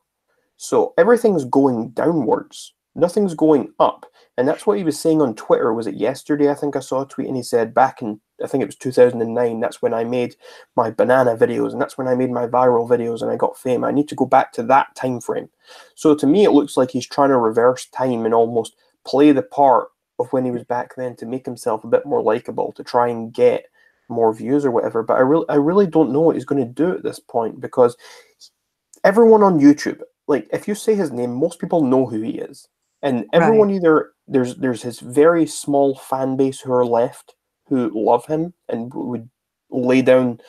So everything's going downwards. Nothing's going up. And that's what he was saying on Twitter. Was it yesterday? I think I saw a tweet and he said back in I think it was 2009. That's when I made my banana videos, and that's when I made my viral videos, and I got fame. I need to go back to that time frame. So to me, it looks like he's trying to reverse time and almost play the part of when he was back then to make himself a bit more likable, to try and get more views or whatever. But I really don't know what he's going to do at this point, because everyone on YouTube, like, if you say his name, most people know who he is. And everyone either, there's his very small fan base who are left, who love him and would lay down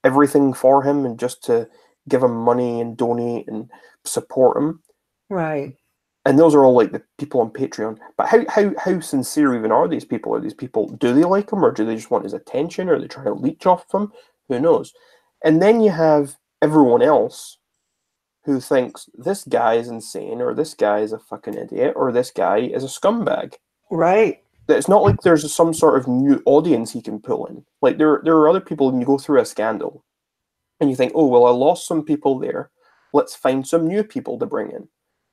everything for him and just to give him money and donate and support him. Right. And those are all like the people on Patreon. But how sincere even are these people? Are these people, do they like him, or do they just want his attention? Or are they trying to leech off him? Who knows? And then you have everyone else who thinks this guy is insane, or this guy is a fucking idiot, or this guy is a scumbag. Right. It's not like there's some sort of new audience he can pull in. Like, there are other people, and you go through a scandal, and you think, oh, well, I lost some people there. Let's find some new people to bring in.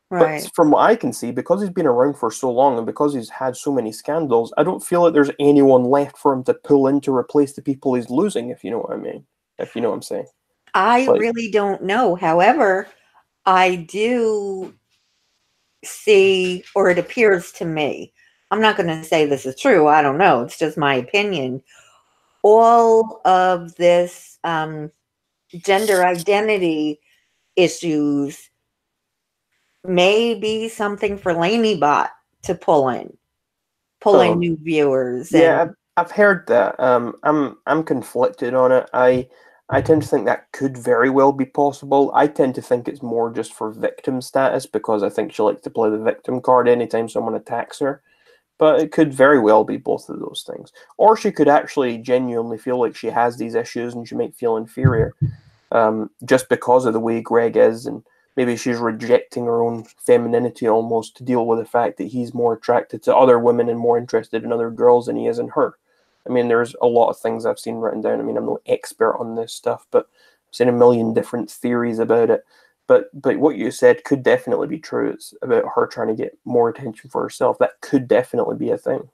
Right. But from what I can see, because he's been around for so long and because he's had so many scandals, I don't feel like there's anyone left for him to pull in to replace the people he's losing, if you know what I mean. If you know what I'm saying. I really don't know. However, I do see, or it appears to me, I'm not going to say this is true. I don't know. It's just my opinion. All of this gender identity issues may be something for Laineybot to pull in new viewers. Yeah, I've heard that. I'm conflicted on it. I tend to think that could very well be possible. I tend to think it's more just for victim status, because I think she likes to play the victim card anytime someone attacks her. But it could very well be both of those things. Or she could actually genuinely feel like she has these issues and she might feel inferior just because of the way Greg is, and maybe she's rejecting her own femininity almost to deal with the fact that he's more attracted to other women and more interested in other girls than he is in her. I mean, there's a lot of things I've seen written down. I mean, I'm no expert on this stuff, but I've seen a million different theories about it. But what you said could definitely be true. It's about her trying to get more attention for herself. That could definitely be a thing.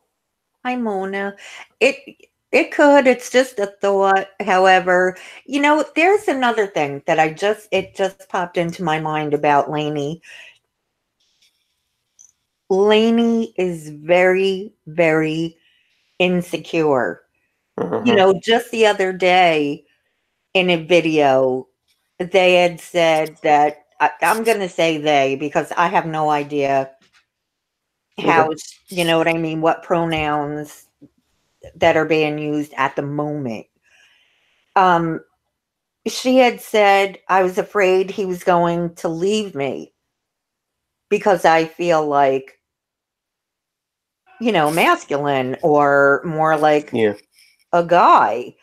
Hi, Mona. It could. It's just a thought. However, there's another thing that it just popped into my mind about Lainey. Lainey is very, very insecure. Just the other day in a video, they had said that, I'm going to say they, because I have no idea how, you know what I mean, what pronouns that are being used at the moment. She had said, I was afraid he was going to leave me because I feel like, masculine, or more like a guy.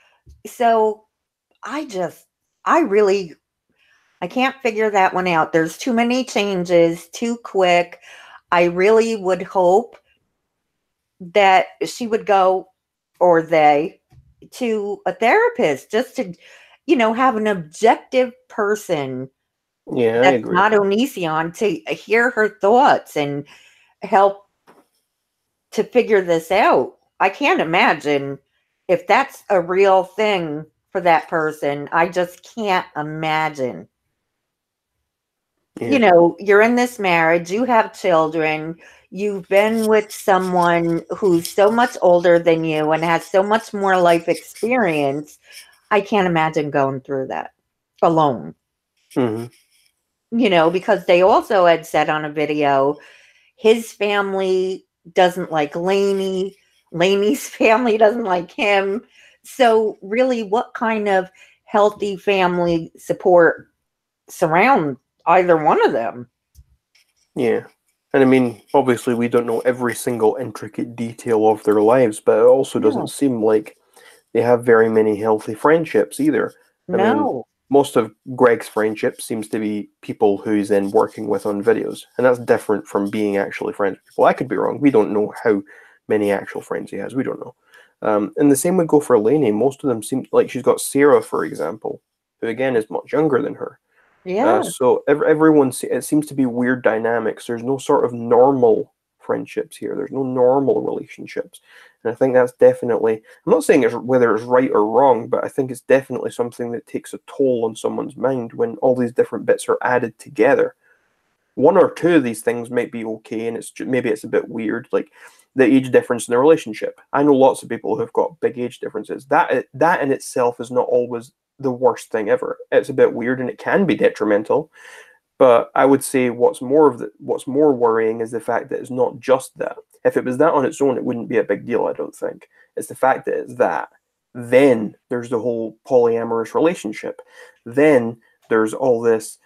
So I can't figure that one out. There's too many changes, too quick. I really would hope that she would go, or they, to a therapist, just to, have an objective person I agree. Not Onision, to hear her thoughts and help to figure this out. I can't imagine if that's a real thing for that person. I just can't imagine. You're in this marriage, you have children, you've been with someone who's so much older than you and has so much more life experience. I can't imagine going through that alone. Because they also had said on a video, his family doesn't like Lainey, Lainey's family doesn't like him. So really, what kind of healthy family support surround either one of them? Yeah. And I mean, obviously we don't know every single intricate detail of their lives, but it also doesn't seem like they have very many healthy friendships either. I mean, most of Greg's friendships seems to be people who he's then working with on videos. And that's different from being actually friends with people. I could be wrong. We don't know how many actual friends he has. We don't know. And the same would go for Lainey. Most of them seem like she's got Sarah, for example, who again is much younger than her. So everyone, it seems to be weird dynamics. There's no sort of normal friendships here. There's no normal relationships. And I think that's definitely, I'm not saying it's whether it's right or wrong, but I think it's definitely something that takes a toll on someone's mind when all these different bits are added together. One or two of these things might be okay, and maybe it's a bit weird, like the age difference in the relationship. I know lots of people who've got big age differences. That in itself is not always the worst thing ever. It's a bit weird and it can be detrimental. But I would say what's more worrying is the fact that it's not just that. If it was that on its own, it wouldn't be a big deal, I don't think. It's the fact that it's that. Then there's the whole polyamorous relationship. Then there's all this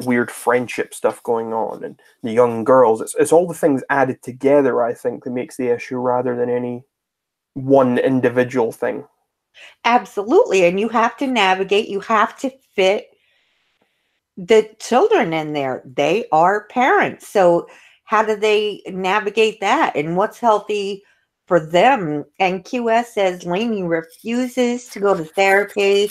weird friendship stuff going on, and the young girls. It's all the things added together, I think, that makes the issue rather than any one individual thing. Absolutely. And you have to navigate, you have to fit the children in there. They are parents. So how do they navigate that? And what's healthy for them? And QS says Lainey refuses to go to therapy.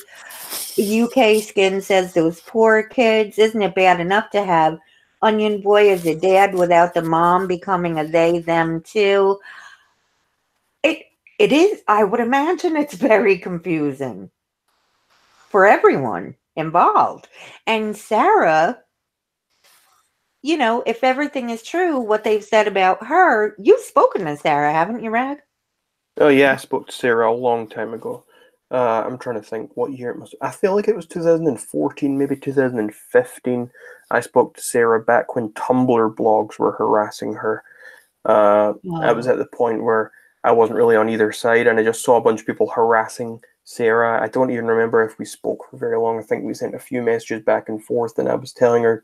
UK Skin says those poor kids. Isn't it bad enough to have Onion Boy as a dad without the mom becoming a they, them too? It is, I would imagine it's very confusing for everyone involved. And Sarah, you know, if everything is true, what they've said about her, you've spoken to Sarah, haven't you, Rag? Oh yeah, I spoke to Sarah a long time ago. I'm trying to think what year it must. I feel like it was 2014, maybe 2015. I spoke to Sarah back when Tumblr blogs were harassing her. I was at the point where I wasn't really on either side, and I just saw a bunch of people harassing Sarah. I don't even remember if we spoke for very long. I think we sent a few messages back and forth, and I was telling her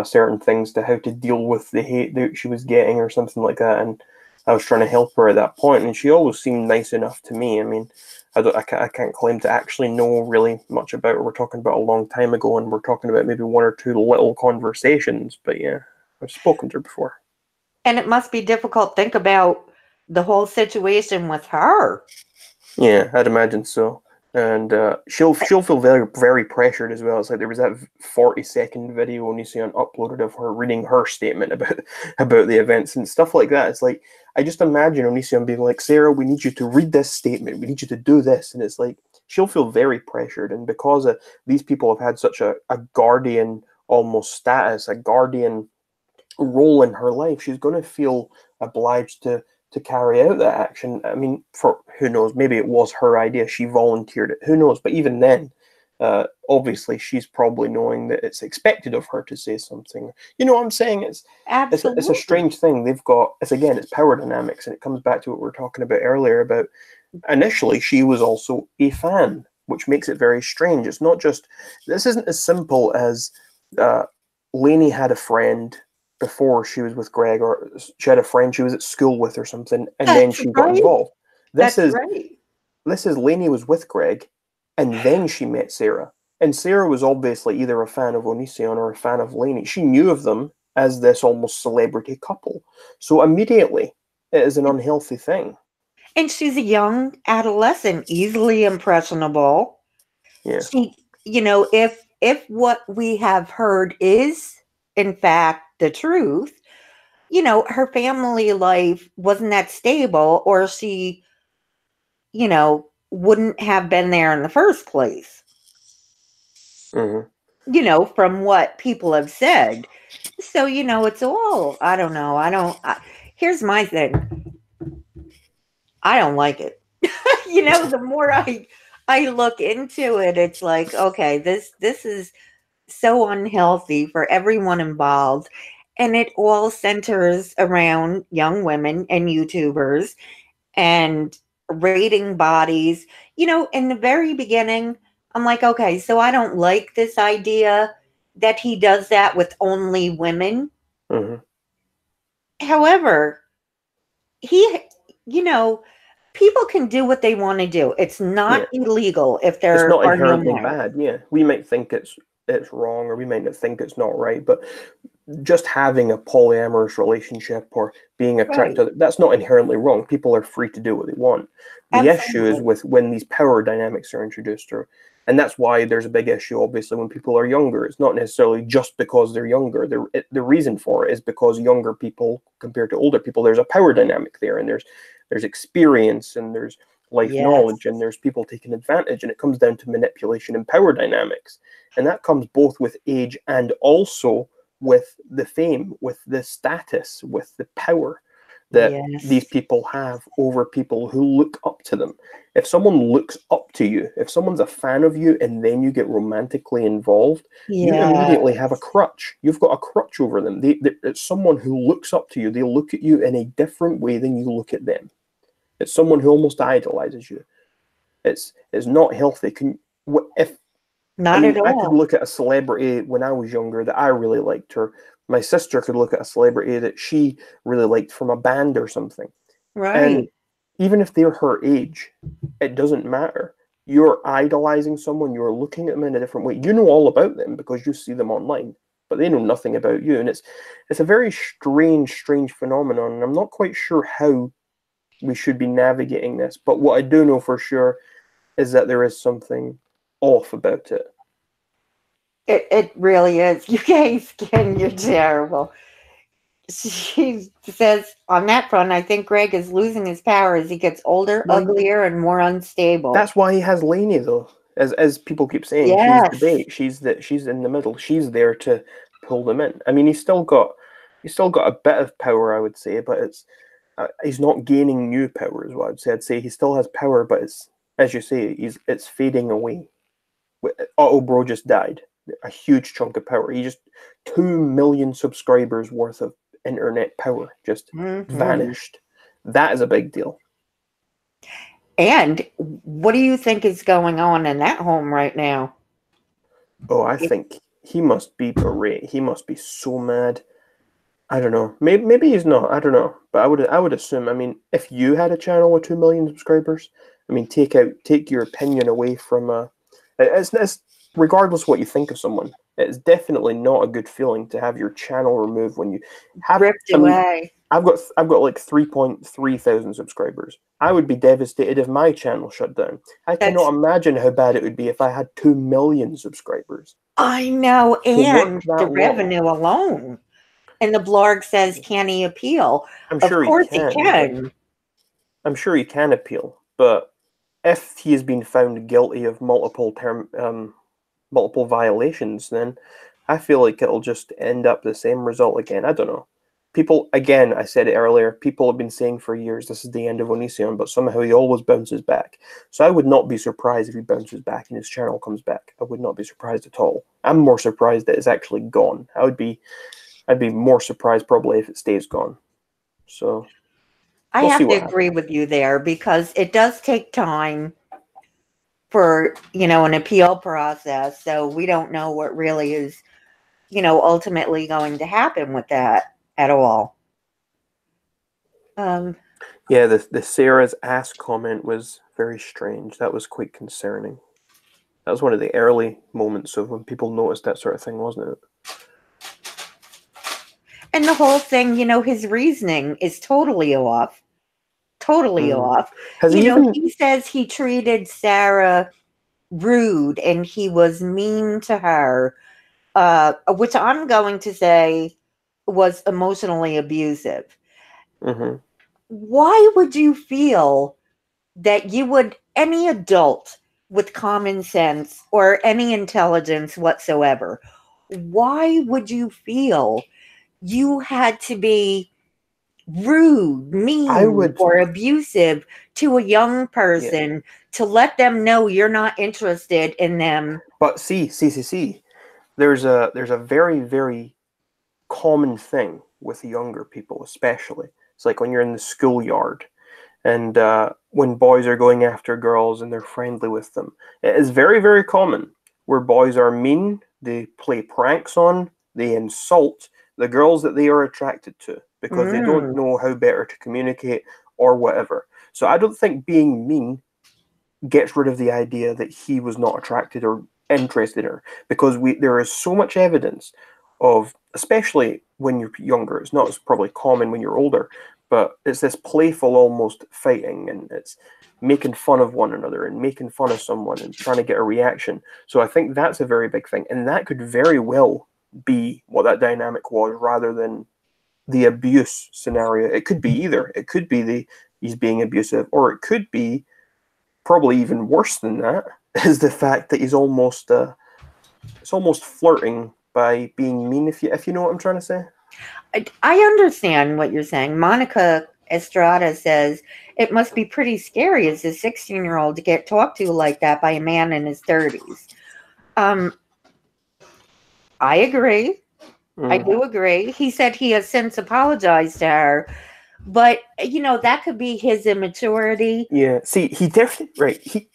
certain things to how to deal with the hate that she was getting or something like that, and I was trying to help her at that point, and she always seemed nice enough to me. I mean, I can't claim to actually know really much about her. We're talking about a long time ago, and we're talking about maybe one or two little conversations, but yeah, I've spoken to her before. And it must be difficult to think about the whole situation with her. Yeah, I'd imagine so. And she'll feel very, very pressured as well. It's like there was that 40-second video Onision uploaded of her reading her statement about the events and stuff like that. It's like, I just imagine Onision being like, Sarah, we need you to read this statement. We need you to do this. And it's like, she'll feel very pressured. And because these people have had such a guardian almost status, a guardian role in her life, she's going to feel obliged to carry out that action. I mean, for who knows, maybe it was her idea, she volunteered it, who knows, but even then, obviously she's probably knowing that it's expected of her to say something. You know what I'm saying? It's a strange thing. It's power dynamics, and it comes back to what we were talking about earlier about initially she was also a fan, which makes it very strange. It's not just, this isn't as simple as Lainey had a friend before she was with Greg, or she had a friend she was at school with or something, and then she got involved. This is Lainey was with Greg, and then she met Sarah. And Sarah was obviously either a fan of Onision or a fan of Lainey. She knew of them as this almost celebrity couple. So immediately, it is an unhealthy thing. And she's a young adolescent, easily impressionable. Yeah. She, you know, if what we have heard is in fact the truth, you know, her family life wasn't that stable, or she, you know, wouldn't have been there in the first place. Mm-hmm. You know, from what people have said. So, you know, it's all, I don't know. Here's my thing. I don't like it. You know, the more I look into it, it's like, okay, this is so unhealthy for everyone involved, and it all centers around young women and YouTubers and rating bodies. You know, in the very beginning, I'm like, okay, so I don't like this idea that he does that with only women. Mm-hmm. However, you know, people can do what they want to do. It's not illegal if they're not inherently bad. Yeah, we might think it's wrong, or we might not think it's not right, but just having a polyamorous relationship or being attracted to that's not inherently wrong. People are free to do what they want. The issue is with when these power dynamics are introduced, or And that's why there's a big issue, obviously, when people are younger. It's not necessarily just because they're younger. The reason for it is because younger people, compared to older people, there's a power dynamic there, and there's experience, and there's life knowledge, and there's people taking advantage, and it comes down to manipulation and power dynamics. And that comes both with age and also with the fame, with the status, with the power that these people have over people who look up to them. If someone looks up to you, if someone's a fan of you, and then you get romantically involved, you immediately have a crutch. You've got a crutch over them. It's someone who looks up to you. They look at you in a different way than you look at them. It's someone who almost idolizes you. It's not healthy. Not at all. I could look at a celebrity when I was younger that I really liked her. My sister could look at a celebrity that she really liked from a band or something. Right. And even if they're her age, it doesn't matter. You're idolizing someone. You're looking at them in a different way. You know all about them because you see them online, but they know nothing about you. And it's a very strange phenomenon. And I'm not quite sure how we should be navigating this. But what I do know for sure is that there is something off about it. It really is. You guys, you're terrible. She says, on that front, I think Greg is losing his power as he gets older, uglier, and more unstable. That's why he has Lainey, though. As people keep saying, she's the bait. She's in the middle. She's there to pull them in. I mean, he's still got a bit of power, I would say, but he's not gaining new power, is what I'd say. I'd say he still has power, but it's, as you say, it's fading away. UhOhBro just died. A huge chunk of power. He just 2 million subscribers worth of internet power just vanished. That is a big deal. And what do you think is going on in that home right now? Oh, I think he must be berate. He must be so mad. I don't know. Maybe he's not. I don't know. But I would assume. I mean, if you had a channel with 2 million subscribers, I mean, take your opinion away from it's regardless of what you think of someone, it's definitely not a good feeling to have your channel removed when you have ripped away. I've got like 3.3 thousand subscribers. I would be devastated if my channel shut down. I cannot imagine how bad it would be if I had 2 million subscribers. I know, and the revenue alone. And the blog says, can he appeal? I'm sure of course he can. I'm sure he can appeal, but if he has been found guilty of multiple violations, then I feel like it'll just end up the same result again. I don't know. People, again, I said it earlier, people have been saying for years this is the end of Onision, but somehow he always bounces back. So I would not be surprised if he bounces back and his channel comes back. I would not be surprised at all. I'm more surprised that it's actually gone. I'd be more surprised probably if it stays gone. So I have to agree with you there, because it does take time for, an appeal process. So we don't know what really is, ultimately going to happen with that at all. Yeah, the Sarah's ass comment was very strange. That was quite concerning. That was one of the early moments of when people noticed that sort of thing, wasn't it? And the whole thing, his reasoning is totally off. Totally off. He says he treated Sarah rude and he was mean to her, which I'm going to say was emotionally abusive. Mm-hmm. Why would you feel that any adult with common sense or any intelligence whatsoever, why would you feel you had to be rude, mean, or abusive to a young person to let them know you're not interested in them? But see, there's a very, very common thing with younger people, especially. It's like when you're in the schoolyard and when boys are going after girls and they're friendly with them. It is very, very common where boys are mean, they play pranks on, they insult the girls that they are attracted to because they don't know how better to communicate or whatever. So I don't think being mean gets rid of the idea that he was not attracted or interested in her, because there is so much evidence of, especially when you're younger, it's not as probably common when you're older, but it's this playful almost fighting, and it's making fun of one another and making fun of someone and trying to get a reaction. So I think that's a very big thing, and that could very well be what that dynamic was, rather than the abuse scenario. It could be either. It could be he's being abusive, or it could be probably even worse than that, is the fact that he's almost it's almost flirting by being mean, if you know what I'm trying to say. I understand what you're saying. Monica Estrada says it must be pretty scary as a 16-year-old to get talked to like that by a man in his 30s. I agree. I do agree. He said he has since apologized to her, but that could be his immaturity. Yeah. See, he definitely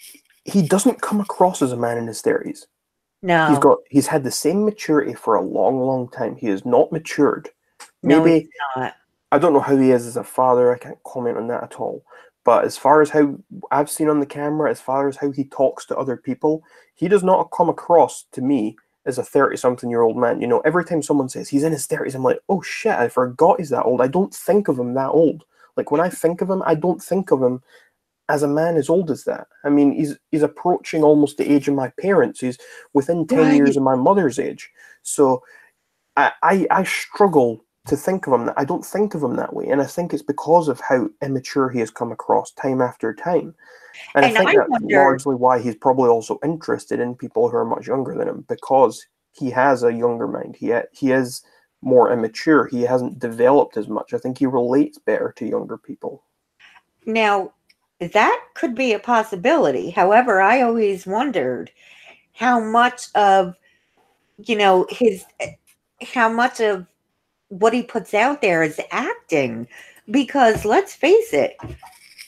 he doesn't come across as a man in his 30s. No. He's had the same maturity for a long, long time. He has not matured. No, Maybe he's not. I don't know how he is as a father. I can't comment on that at all. But as far as how I've seen on the camera, as far as how he talks to other people, he does not come across to me as a 30-something-year-old man. Every time someone says he's in his 30s, I'm like, oh shit, I forgot he's that old. I don't think of him that old. Like, when I think of him, I don't think of him as a man as old as that. I mean, he's approaching almost the age of my parents. He's within 10 years of my mother's age. So I struggle to think of him. I don't think of him that way. And I think it's because of how immature he has come across time after time. And I think that's largely why he's probably also interested in people who are much younger than him, because he has a younger mind. He is more immature. He hasn't developed as much. I think he relates better to younger people. Now, that could be a possibility. However, I always wondered how much of, how much of what he puts out there is acting, because let's face it,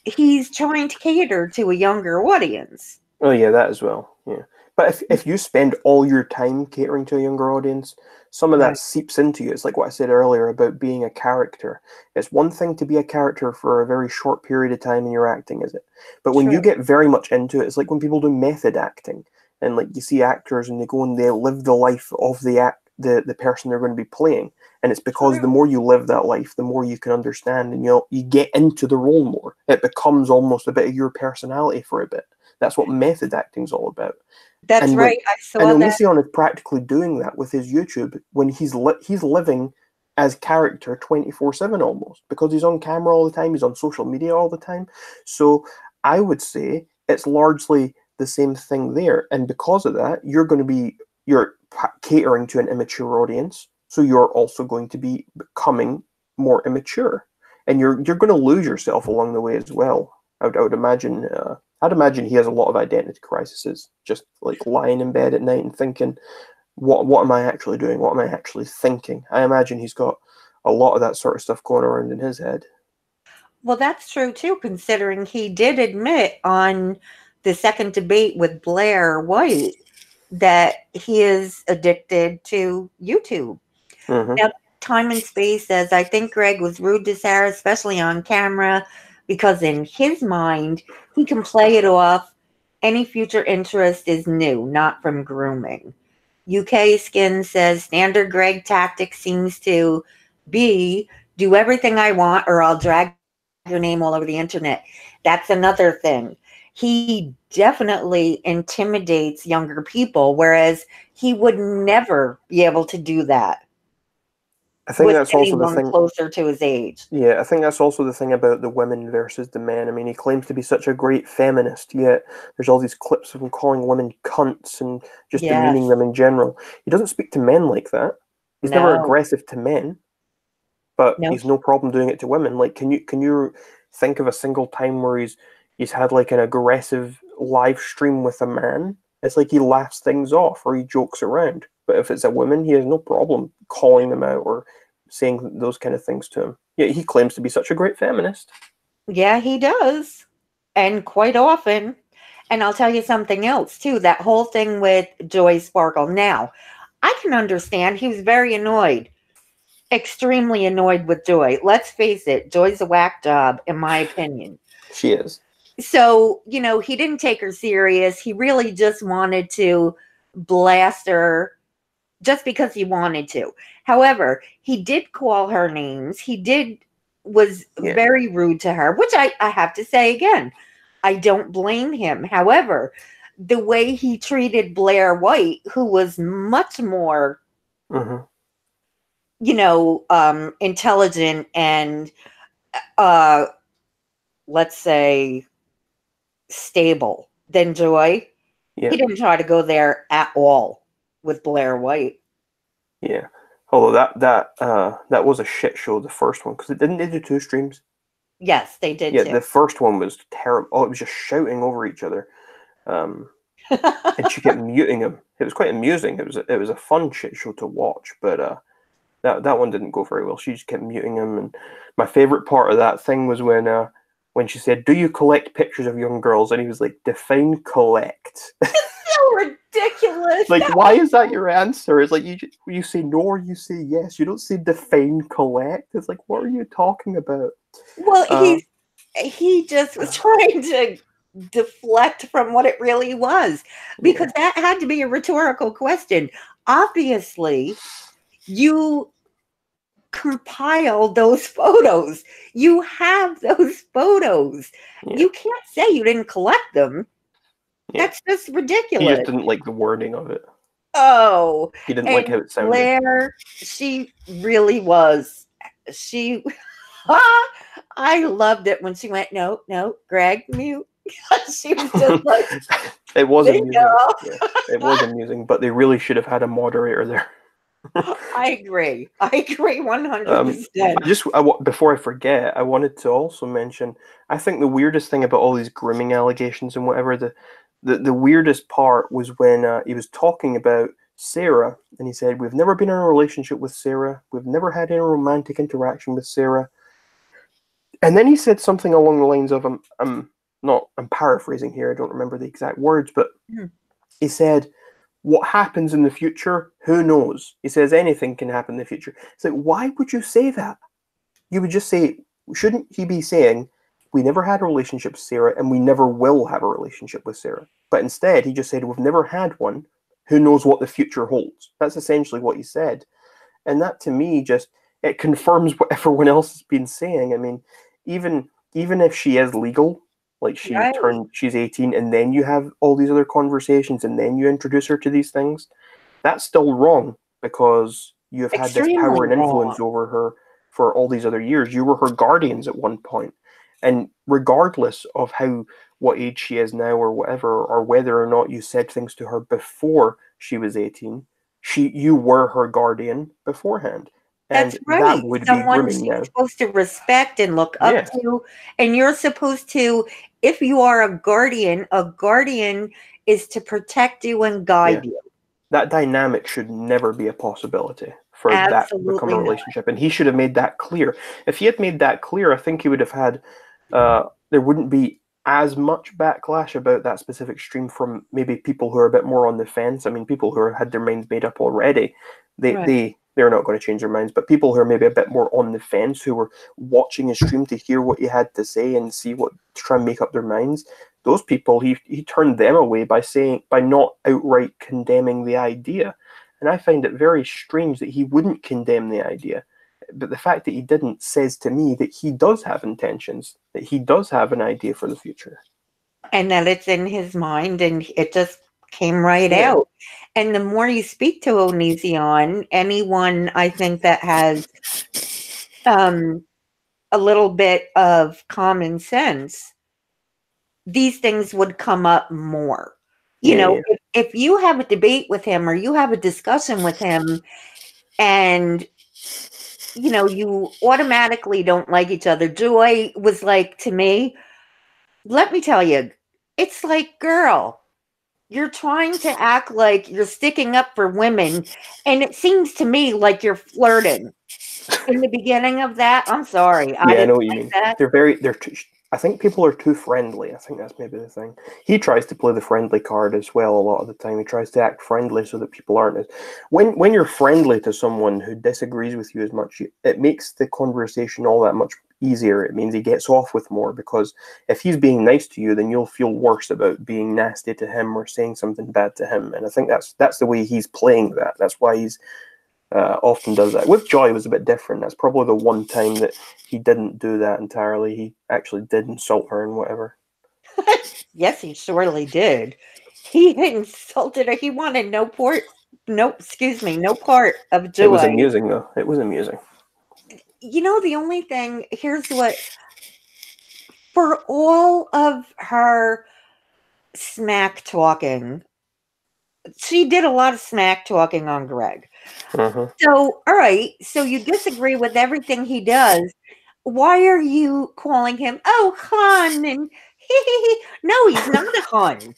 he's trying to cater to a younger audience. Oh yeah, that as well. Yeah. But if you spend all your time catering to a younger audience, some of that seeps into you. It's like what I said earlier about being a character. It's one thing to be a character for a very short period of time in your acting, is it? But when you get very much into it, it's like when people do method acting, and like you see actors and they go and they live the life of the person they're going to be playing. And it's because the more you live that life, the more you can understand, and you get into the role more. It becomes almost a bit of your personality for a bit. That's what method acting's all about. That's right. I saw that. And Onision is practically doing that with his YouTube, when he's living as character 24/7 almost, because he's on camera all the time, he's on social media all the time. So I would say it's largely the same thing there. And because of that, you're catering to an immature audience. So you're also going to be becoming more immature, and you're going to lose yourself along the way as well. I would imagine. I'd imagine he has a lot of identity crises, just like lying in bed at night and thinking, "What am I actually doing? What am I actually thinking?" I imagine he's got a lot of that sort of stuff going around in his head. Well, that's true too, considering he did admit on the second debate with Blair White that he is addicted to YouTube. Mm-hmm. Now, Time and Space says, I think Greg was rude to Sarah, especially on camera, because in his mind, he can play it off. Any future interest is new, not from grooming. UK Skin says, standard Greg tactic seems to be, do everything I want or I'll drag your name all over the internet. That's another thing. He definitely intimidates younger people, whereas he would never be able to do that. I think that's also the thing closer to his age. Yeah, I think that's also the thing about the women versus the men. I mean, he claims to be such a great feminist, yet there's all these clips of him calling women cunts and just demeaning them in general. He doesn't speak to men like that. He's never aggressive to men, but he's no problem doing it to women. Like, can you think of a single time where he's had like an aggressive live stream with a man? It's like he laughs things off or he jokes around. But if it's a woman, he has no problem calling them out or saying those kind of things to him. Yeah, he claims to be such a great feminist. Yeah, he does. And quite often. And I'll tell you something else, too. That whole thing with Joy Sparkle. Now, I can understand he was very annoyed. Extremely annoyed with Joy. Let's face it. Joy's a whack job, in my opinion. She is. So, he didn't take her serious. He really just wanted to blast her just because he wanted to. However, he did call her names. He did was Yeah. very rude to her, which I have to say again, I don't blame him. However, the way he treated Blair White, who was much more, Mm-hmm. intelligent and, let's say, stable than Joy, Yeah. he didn't try to go there at all with Blair White. Yeah. Although that was a shit show, the first one, because they do 2 streams. Yes, they did Yeah, too. the first one was terrible. Oh, it was just shouting over each other, and she kept muting him. It was quite amusing. It was a fun shit show to watch, but that one didn't go very well. She just kept muting him, and my favorite part of that thing was when she said, "Do you collect pictures of young girls?" and he was like, "Define collect." So ridiculous. Like, why is that your answer? It's like you say no or you say yes. You don't say define collect. It's like, what are you talking about? Well, he just was trying to deflect from what it really was, because that had to be a rhetorical question. Obviously, you compiled those photos. You have those photos. Yeah. You can't say you didn't collect them. Yeah. That's just He ridiculous. just didn't like the wording of it. Oh, He didn't like how it sounded. Blair, she really was. I loved it when she went, no, Greg, mute. She was just like, it was amusing. Yeah, it was amusing, but they really should have had a moderator there. I agree 100%. Before I forget, I wanted to also mention, I think the weirdest thing about all these grooming allegations and whatever, the weirdest part was when he was talking about Sarah, and he said, "We've never been in a relationship with Sarah. We've never had any romantic interaction with Sarah." And then he said something along the lines of, I'm paraphrasing here, I don't remember the exact words, but he said, "What happens in the future, who knows?" He says anything can happen in the future. It's like, why would you say that? You would just say, shouldn't he be saying, "We never had a relationship with Sarah, and we never will have a relationship with Sarah"? But instead, he just said, "We've never had one. Who knows what the future holds?" That's essentially what he said. And that, to me, it confirms what everyone else has been saying. I mean, even if she is legal, like she's 18, and then you have all these other conversations, and then you introduce her to these things, that's still wrong, because you have had this power and influence over her for all these other years. You were her guardians at one point, and regardless of what age she is now or whatever, or whether or not you said things to her before she was 18, you were her guardian beforehand. And that's right. That would Someone be grooming now. supposed to respect and look up to, and you're supposed to, if you are a guardian is to protect you and guide you. That dynamic should never be a possibility for that to become a relationship. And he should have made that clear. If he had made that clear, I think he would have had, there wouldn't be as much backlash about that specific stream from maybe people who are a bit more on the fence. I mean, people who had their minds made up already, they're not going to change their minds. But people who are maybe a bit more on the fence, who were watching his stream to hear what he had to say and to try and make up their minds, those people, he turned them away by not outright condemning the idea. And I find it very strange that he wouldn't condemn the idea. But the fact that he didn't says to me that he does have intentions, that he does have an idea for the future. And that it's in his mind, and it just came right out. And the more you speak to Onision, anyone I think that has a little bit of common sense, these things would come up more. If you have a debate with him or you have a discussion with him and you automatically don't like each other. Joy was like to me, let me tell you, it's like, girl, you're trying to act like you're sticking up for women, and it seems to me like you're flirting. In the beginning of that, I'm sorry. I know what you mean. I think people are too friendly. I think that's maybe the thing. He tries to play the friendly card as well a lot of the time. He tries to act friendly so that people aren't. When you're friendly to someone who disagrees with you as much, it makes the conversation all that much easier. It means he gets off with more, because if he's being nice to you, then you'll feel worse about being nasty to him or saying something bad to him. And I think that's the way he's playing that. That's why often does that. With Joy, it was a bit different. That's probably the one time that he didn't do that entirely. He actually did insult her and whatever. Yes, he surely did. He insulted her. He wanted no part of Joy. It was amusing, though. It was amusing. You know, the only thing, here's what, for all of her smack talking, she did a lot of smack talking on Greg. Uh-huh. So, all right, so you disagree with everything he does. Why are you calling him, oh, hun? And no, he's not a hun.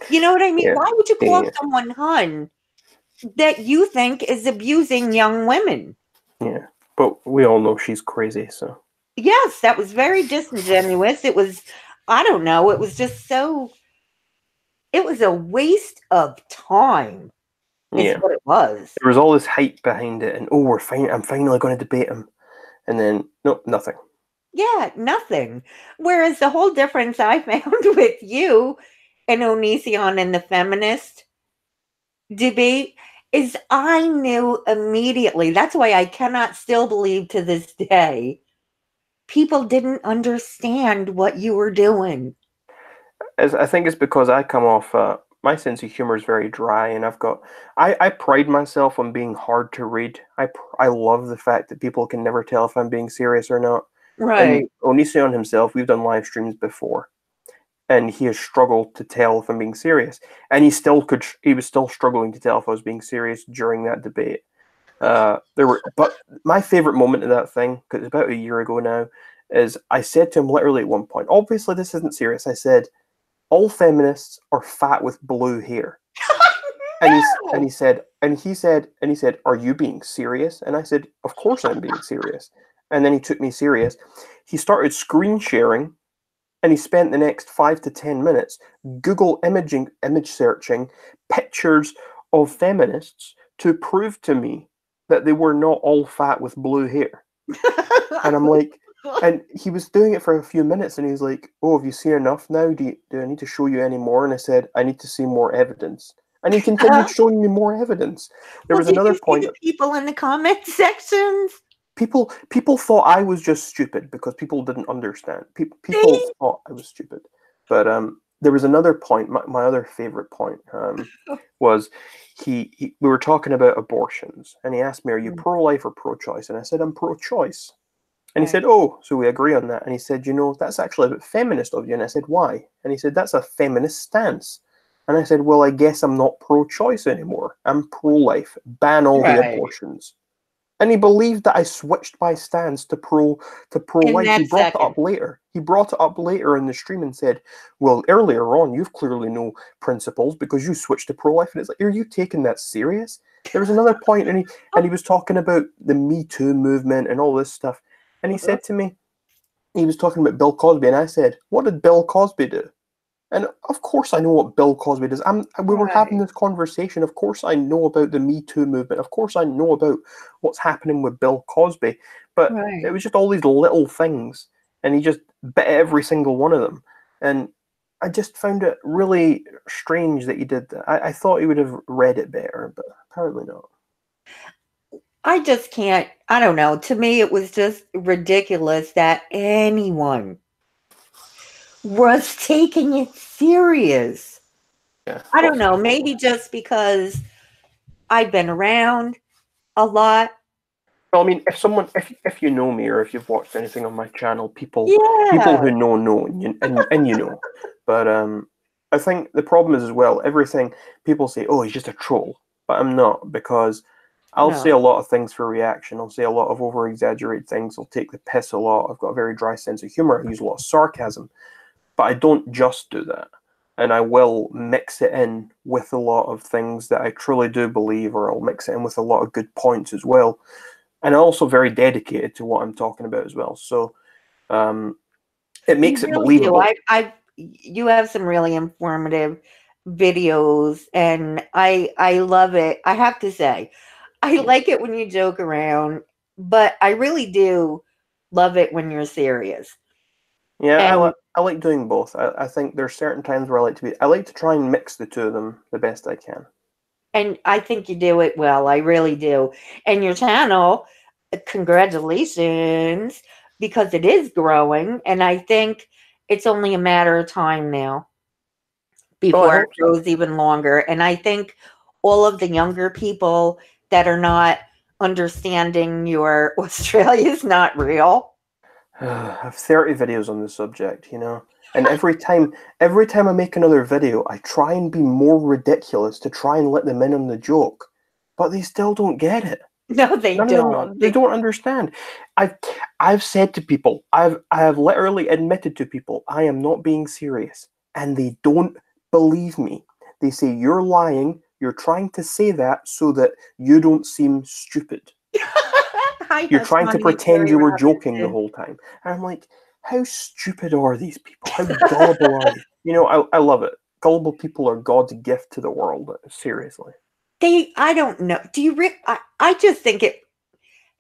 You know what I mean? Yeah. Why would you call Yeah. someone hun that you think is abusing young women? Yeah. But we all know she's crazy, so. Yes, that was very disingenuous. It was, I don't know, it was just so, it was a waste of time, is what it was. There was all this hype behind it, and I'm finally going to debate him. And then, nope, nothing. Yeah, nothing. Whereas the whole difference I found with you and Onision and the feminist debate is I knew immediately. That's why I cannot still believe to this day people didn't understand what you were doing. I think it's because I come off, my sense of humor is very dry, and I pride myself on being hard to read. I love the fact that people can never tell if I'm being serious or not. Right. And Onision himself, we've done live streams before, and he has struggled to tell if I'm being serious. And he was still struggling to tell if I was being serious during that debate. But my favorite moment of that thing, because it's about a year ago now, is I said to him literally at one point, obviously this isn't serious. I said, all feminists are fat with blue hair. And he said, are you being serious? And I said, of course I'm being serious. And then he took me serious. He started screen sharing, and he spent the next 5 to 10 minutes Google image searching pictures of feminists to prove to me that they were not all fat with blue hair. And I'm like, and he was doing it for a few minutes, and he's like, oh, have you seen enough now? Do I need to show you any more? And I said, I need to see more evidence. And he continued showing me more evidence. There was another point. The people in the comment sections. People thought I was just stupid because people didn't understand. People thought I was stupid. But there was another point. My other favorite point was we were talking about abortions, and he asked me, "Are you pro-life or pro-choice?" And I said, "I'm pro-choice." And he said, "Oh, so we agree on that." And he said, "That's actually a bit feminist of you." And I said, "Why?" And he said, "That's a feminist stance." And I said, "Well, I guess I'm not pro-choice anymore. I'm pro-life. Ban all the abortions." And he believed that I switched my stance to pro-life. He brought it up later. He brought it up later in the stream and said, "Well, earlier on, you've clearly no principles because you switched to pro-life." And it's like, are you taking that serious? There was another point, and he was talking about the Me Too movement and all this stuff. And he said to me, he was talking about Bill Cosby, and I said, "What did Bill Cosby do?" And of course I know what Bill Cosby does. We were having this conversation. Of course I know about the Me Too movement. Of course I know about what's happening with Bill Cosby. But it was just all these little things, and he just bit every single one of them. And I just found it really strange that he did that. I thought he would have read it better, but apparently not. I just can't, I don't know. To me, it was just ridiculous that anyone was taking it serious. Yeah, I don't know. Maybe just because I've been around a lot. Well, I mean, if you know me or if you've watched anything on my channel, people who know, and you know. But I think the problem is as well, everything people say, oh, he's just a troll. But I'm not, because I'll say a lot of things for reaction. I'll say a lot of over-exaggerated things. I'll take the piss a lot. I've got a very dry sense of humor. I use a lot of sarcasm. But I don't just do that. And I will mix it in with a lot of things that I truly do believe, or I'll mix it in with a lot of good points as well. And I'm also very dedicated to what I'm talking about as well. So it makes it believable. You have some really informative videos, and I love it. I have to say, I like it when you joke around, but I really do love it when you're serious. Yeah, I like doing both. I think there's certain times where I like to try and mix the two of them the best I can. And I think you do it well. I really do. And your channel, congratulations, because it is growing. And I think it's only a matter of time now Oh, I before it hope so. grows even longer. And I think all of the younger people that are not understanding your Australia's not real. I have 30 videos on the subject, you know. And every time I make another video, I try and be more ridiculous to try and let them in on the joke. But they still don't get it. No, they None of them, they don't understand. I've said to people, I have literally admitted to people, I am not being serious, and they don't believe me. They say you're lying. You're trying to say that so that you don't seem stupid. You're trying to pretend you were joking the whole time. And I'm like, how stupid are these people? How gullible are they? You know, I love it. Gullible people are God's gift to the world. Seriously. I don't know. Do you, I just think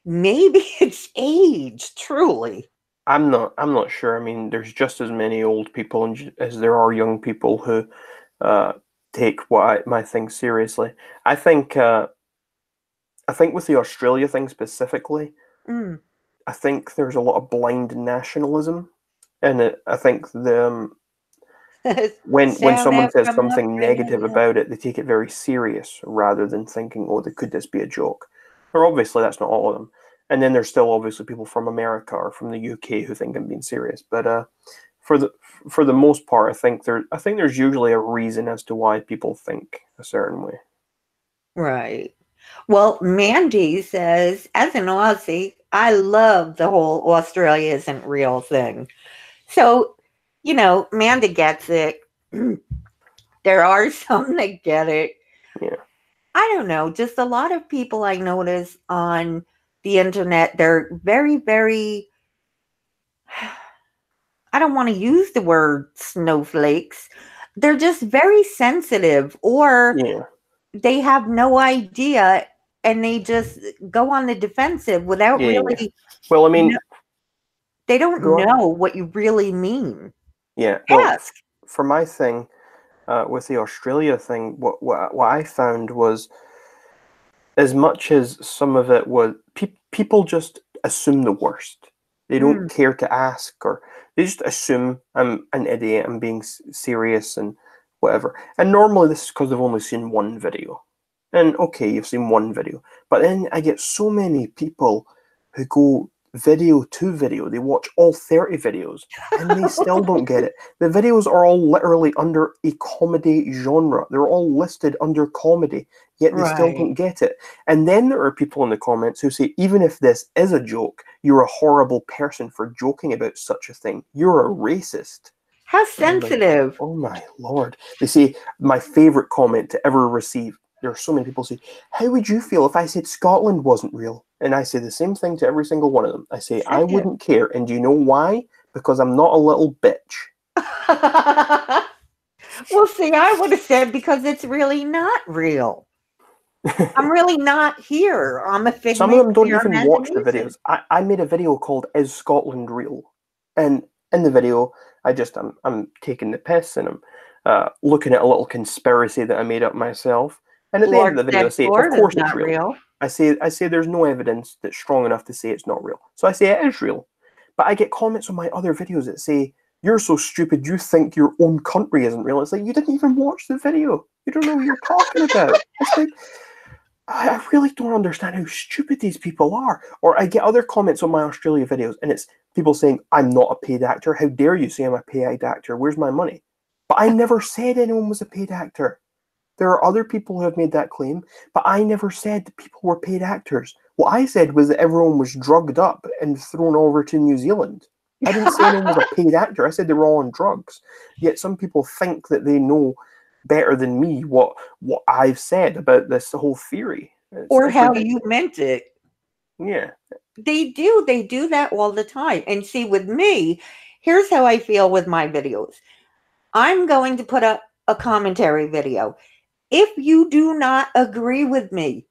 maybe it's age, truly. I'm not sure. I mean, there's just as many old people as there are young people who take my thing seriously. I think with the Australia thing specifically, I think there's a lot of blind nationalism, and I think when someone says something negative about it, they take it very serious rather than thinking, oh, could this be a joke? Or obviously that's not all of them. And then there's still obviously people from America or from the UK who think I'm being serious. But for the most part, I think there's usually a reason as to why people think a certain way. Right. Well, Mandy says, as an Aussie, I love the whole Australia isn't real thing. So, you know, Mandy gets it. There are some that get it. Yeah. I don't know. Just a lot of people I notice on the internet, they're very, very, I don't want to use the word snowflakes. They're just very sensitive, or they have no idea and they just go on the defensive without really. Well, I mean, they don't know what you really mean. Yeah. Well, for my thing, with the Australia thing, what I found was, as much as some of it was, people just assume the worst. They don't care to ask, or they just assume I'm an idiot, I'm being serious and whatever. And normally this is because they've only seen one video. And okay, you've seen one video. But then I get so many people who go video to video. They watch all 30 videos and they still don't get it. The videos are all literally under a comedy genre. They're all listed under comedy, yet they still don't get it. And then there are people in the comments who say, even if this is a joke, you're a horrible person for joking about such a thing. You're a racist. How sensitive. Like, oh my Lord. They say, my favorite comment to ever receive. There are so many people say, how would you feel if I said Scotland wasn't real? And I say the same thing to every single one of them. I say, I wouldn't care. And do you know why? Because I'm not a little bitch. Well, see, I would have said because it's really not real. I'm really not here. I'm a figment. Some of them don't even watch the videos. I made a video called Is Scotland Real? And in the video, I'm taking the piss and I'm looking at a little conspiracy that I made up myself. And at the end of the video, I say, of course it's real. I say there's no evidence that's strong enough to say it's not real. So I say it is real. But I get comments on my other videos that say, you're so stupid, you think your own country isn't real. It's like, you didn't even watch the video. You don't know what you're talking about. It's like, I really don't understand how stupid these people are. Or I get other comments on my Australia videos, and it's people saying, I'm not a paid actor. How dare you say I'm a paid actor? Where's my money? But I never said anyone was a paid actor. There are other people who have made that claim, but I never said that people were paid actors. What I said was that everyone was drugged up and thrown over to New Zealand. I didn't say anyone was a paid actor. I said they were all on drugs. Yet some people think that they know better than me what I've said about this whole theory. Or how you meant it. Yeah. They do that all the time. And see, with me, here's how I feel with my videos. I'm going to put up a commentary video. If you do not agree with me,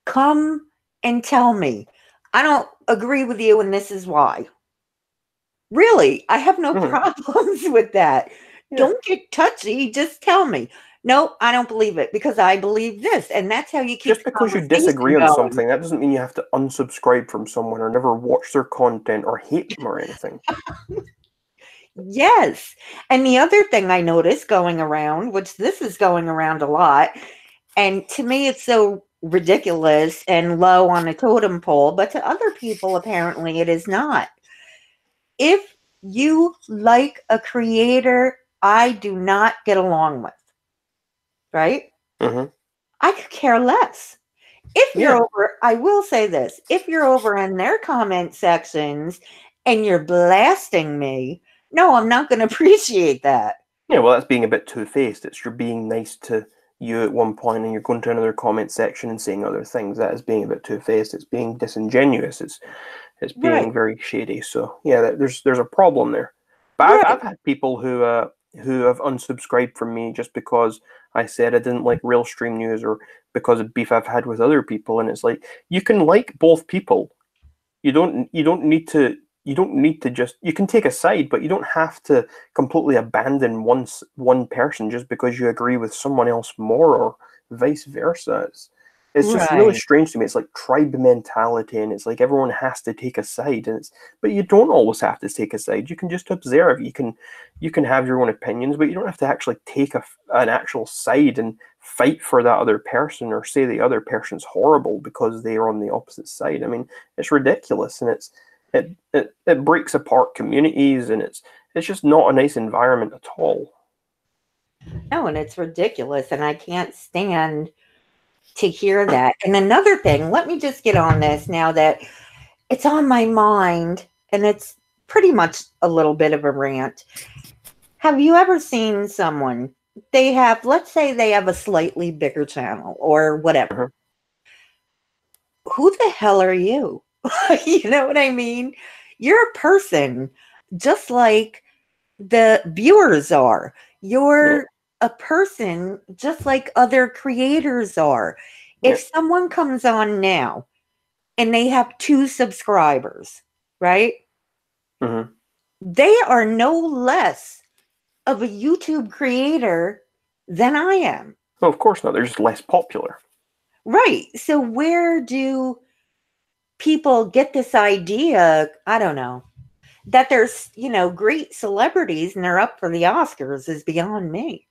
come and tell me. I don't agree with you and this is why. Really, I have no problems with that. Yeah. Don't get touchy, just tell me. No, I don't believe it because I believe this. And that's how you keep Just the because you conversation disagree on going. something, that doesn't mean you have to unsubscribe from someone or never watch their content or hate them or anything. Yes. And the other thing I noticed going around, which this is going around a lot, and to me it's so ridiculous and low on a totem pole, but to other people apparently it is not. If you like a creator I do not get along with, right? Mm-hmm. I could care less. If you're Yeah. over, I will say this, if you're over in their comment sections and you're blasting me, no, I'm not going to appreciate that. Yeah, well, that's being a bit two-faced. It's you're being nice to you at one point and you're going to another comment section and saying other things. That is being a bit two-faced. It's being disingenuous. It's being Right. very shady. So yeah, there's a problem there. But Right. I've had people who have unsubscribed from me just because I said I didn't like real stream news or because of beef I've had with other people. And it's like you can like both people. You don't need to just you can take a side, but you don't have to completely abandon one person just because you agree with someone else more or vice versa. It's just really Right. strange to me. It's like tribe mentality, and it's like everyone has to take a side, but you don't always have to take a side. You can just observe. You can have your own opinions, but you don't have to actually take an actual side and fight for that other person or say the other person's horrible because they are on the opposite side. I mean, it's ridiculous, and it breaks apart communities, and it's just not a nice environment at all. No, and it's ridiculous, and I can't stand to hear that. And another thing, let me just get on this now that it's on my mind, and it's pretty much a little bit of a rant. Have you ever seen someone, let's say they have a slightly bigger channel or whatever. Who the hell are you? You know what I mean? You're a person just like the viewers are. You're a person just like other creators are. If someone comes on now and they have 2 subscribers, right? Mm-hmm. They are no less of a YouTube creator than I am. Well, of course not. They're just less popular. Right. So where do people get this idea? I don't know. That there's, great celebrities and they're up for the Oscars is beyond me.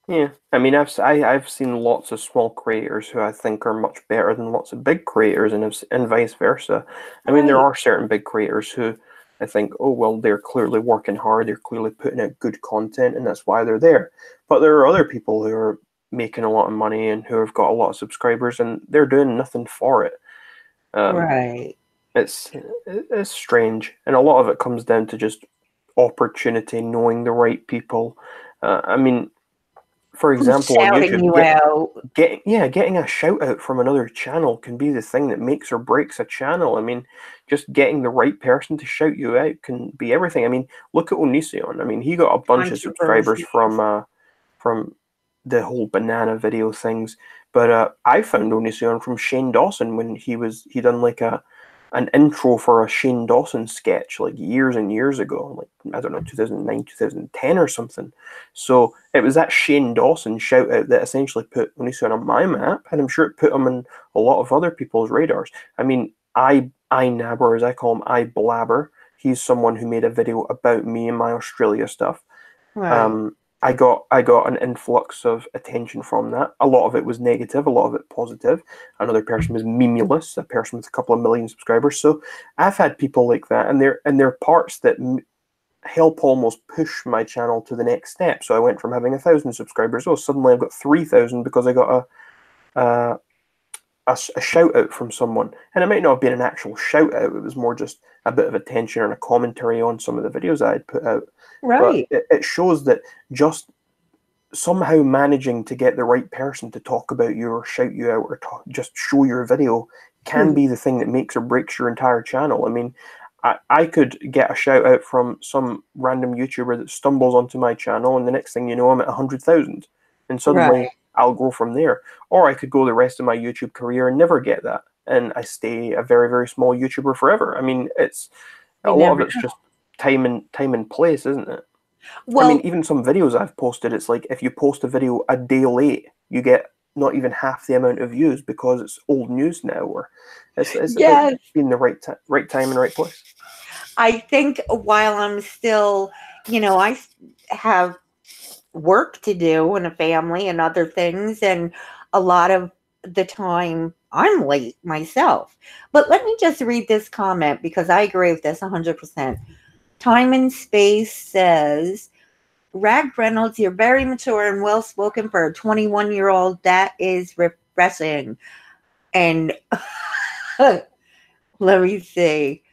Yeah, I mean, I've seen lots of small creators who I think are much better than lots of big creators, and vice versa. I mean, there are certain big creators who I think, oh well, they're clearly working hard, they're clearly putting out good content, and that's why they're there. But there are other people who are making a lot of money and who have got a lot of subscribers, and they're doing nothing for it. Right. It's strange, and a lot of it comes down to just opportunity, knowing the right people. I mean, for example, on YouTube, getting a shout out from another channel can be the thing that makes or breaks a channel. I mean, just getting the right person to shout you out can be everything. I mean, look at Onision. I mean, he got a bunch of subscribers from the whole banana video things. But I found Onision from Shane Dawson when he done like an intro for a Shane Dawson sketch like years and years ago, like I don't know, 2009, 2010 or something. So it was that Shane Dawson shout out that essentially put Onision on my map, and I'm sure it put him on a lot of other people's radars. I mean, I Nabber, as I call him, I Blabber. He's someone who made a video about me and my Australia stuff. Right. I got an influx of attention from that. A lot of it was negative, a lot of it positive. Another person was memeless, a person with a couple of million subscribers. So I've had people like that, and they're parts that help almost push my channel to the next step. So I went from having 1,000 subscribers, suddenly I've got 3,000 because I got a shout out from someone. And it might not have been an actual shout out, it was more just a bit of attention and a commentary on some of the videos I had put out. Right. But it shows that just somehow managing to get the right person to talk about you or shout you out or just show your video can be the thing that makes or breaks your entire channel. I mean, I could get a shout out from some random YouTuber that stumbles onto my channel, and the next thing you know, I'm at 100,000, and suddenly I'll go from there. Or I could go the rest of my YouTube career and never get that, and I stay a very, very small YouTuber forever. I mean, a lot of it's just time and place, isn't it? Well, I mean, even some videos I've posted, it's like if you post a video a day late, you get not even half the amount of views because it's old news now. Or it's about yes, being the right time and right place. I think while I'm still, I have work to do and a family and other things, and a lot of the time I'm late myself. But let me just read this comment because I agree with this 100%. Time and Space says, Rag Reynolds, you're very mature and well spoken for a 21-year-old. That is refreshing. And let me see.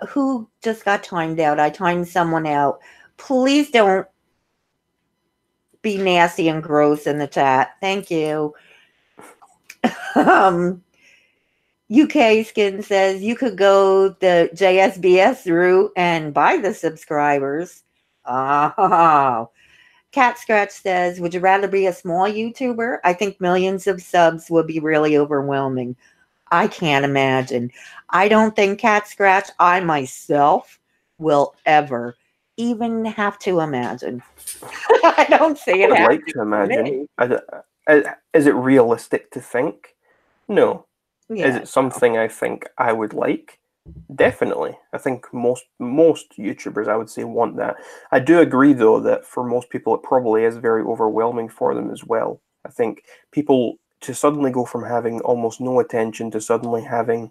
Who just got timed out? I timed someone out. Please don't be nasty and gross in the chat. Thank you. UK Skin says you could go the JSBS route and buy the subscribers. Oh. Cat Scratch says, would you rather be a small YouTuber? I think millions of subs would be really overwhelming. I can't imagine. I don't think, Cat Scratch, I myself will ever even have to imagine. I don't see it I would like happening to imagine. me. Is it realistic to think? No. Yeah. Is it something I think I would like? Definitely. I think most YouTubers, I would say, want that. I do agree, though, that for most people it probably is very overwhelming for them as well. I think people, to suddenly go from having almost no attention to suddenly having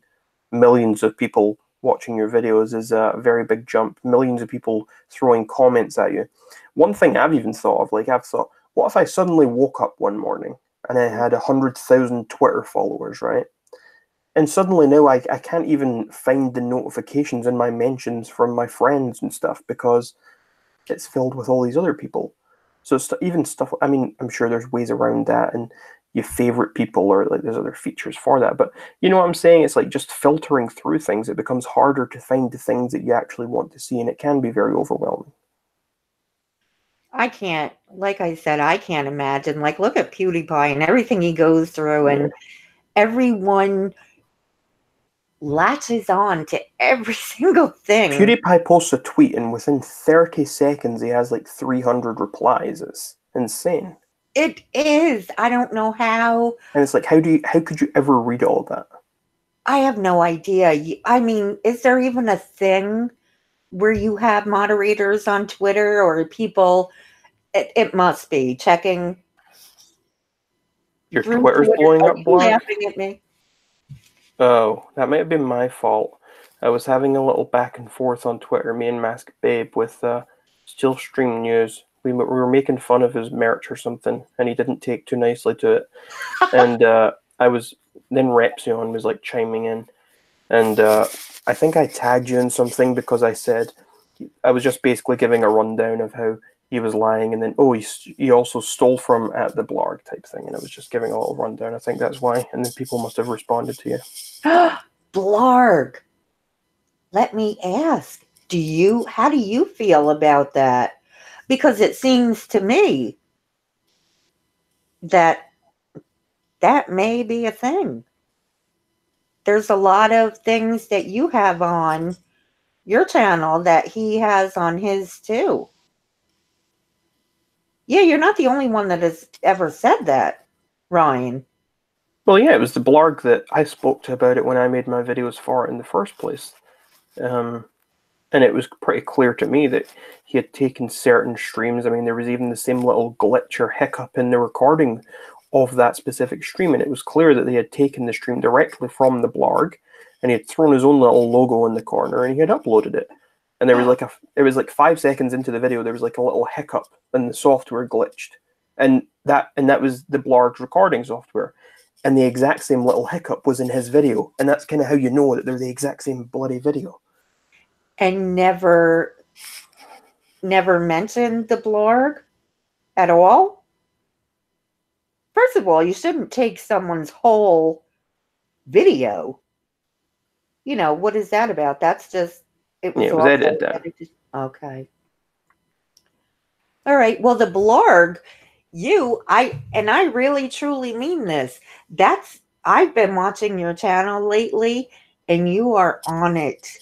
millions of people watching your videos is a very big jump. Millions of people throwing comments at you. One thing I've even thought of, I've thought, what if I suddenly woke up one morning and I had 100,000 Twitter followers, right? And suddenly now I can't even find the notifications in my mentions from my friends and stuff because it's filled with all these other people. So even stuff, I mean, I'm sure there's ways around that, and you favorite people, or there's other features for that. But you know what I'm saying? It's just filtering through things. It becomes harder to find the things that you actually want to see, and it can be very overwhelming. I can't, like I said, I can't imagine. Look at PewDiePie and everything he goes through, and everyone latches on to every single thing. PewDiePie posts a tweet, and within 30 seconds, he has 300 replies. It's insane. It is. I don't know how. And it's how could you ever read all of that? I have no idea. I mean, is there even a thing where you have moderators on Twitter or people? It must be checking. Your Twitter's blowing up, Blanc? Laughing at me. Oh, that might have been my fault. I was having a little back and forth on Twitter, me and Mask Babe, with Still Stream News. We were making fun of his merch or something, and he didn't take too nicely to it. And then Repsion was chiming in, and I think I tagged you in something because I said, I was just basically giving a rundown of how he was lying, and then, he also stole from at the blog type thing, and I was just giving a little rundown. I think that's why, and then people must have responded to you. Blarg. Let me ask, how do you feel about that? Because it seems to me that may be a thing. There's a lot of things that you have on your channel that he has on his too. Yeah, you're not the only one that has ever said that, Ryan. Well, yeah, it was the blog that I spoke to about it when I made my videos for it in the first place. And it was pretty clear to me that he had taken certain streams. I mean, there was even the same little glitch or hiccup in the recording of that specific stream, and it was clear that they had taken the stream directly from the blog, and he had thrown his own little logo in the corner, and he had uploaded it. And there was it was 5 seconds into the video, there was a little hiccup, and the software glitched, and that was the blog's recording software. And the exact same little hiccup was in his video, and that's kind of how you know that they're the exact same bloody video. And never mentioned the blog at all? First of all, you shouldn't take someone's whole video. What is that about? That's just, it was edited down. Okay. All right. Well, the blog, I really truly mean this. I've been watching your channel lately, and you are on it.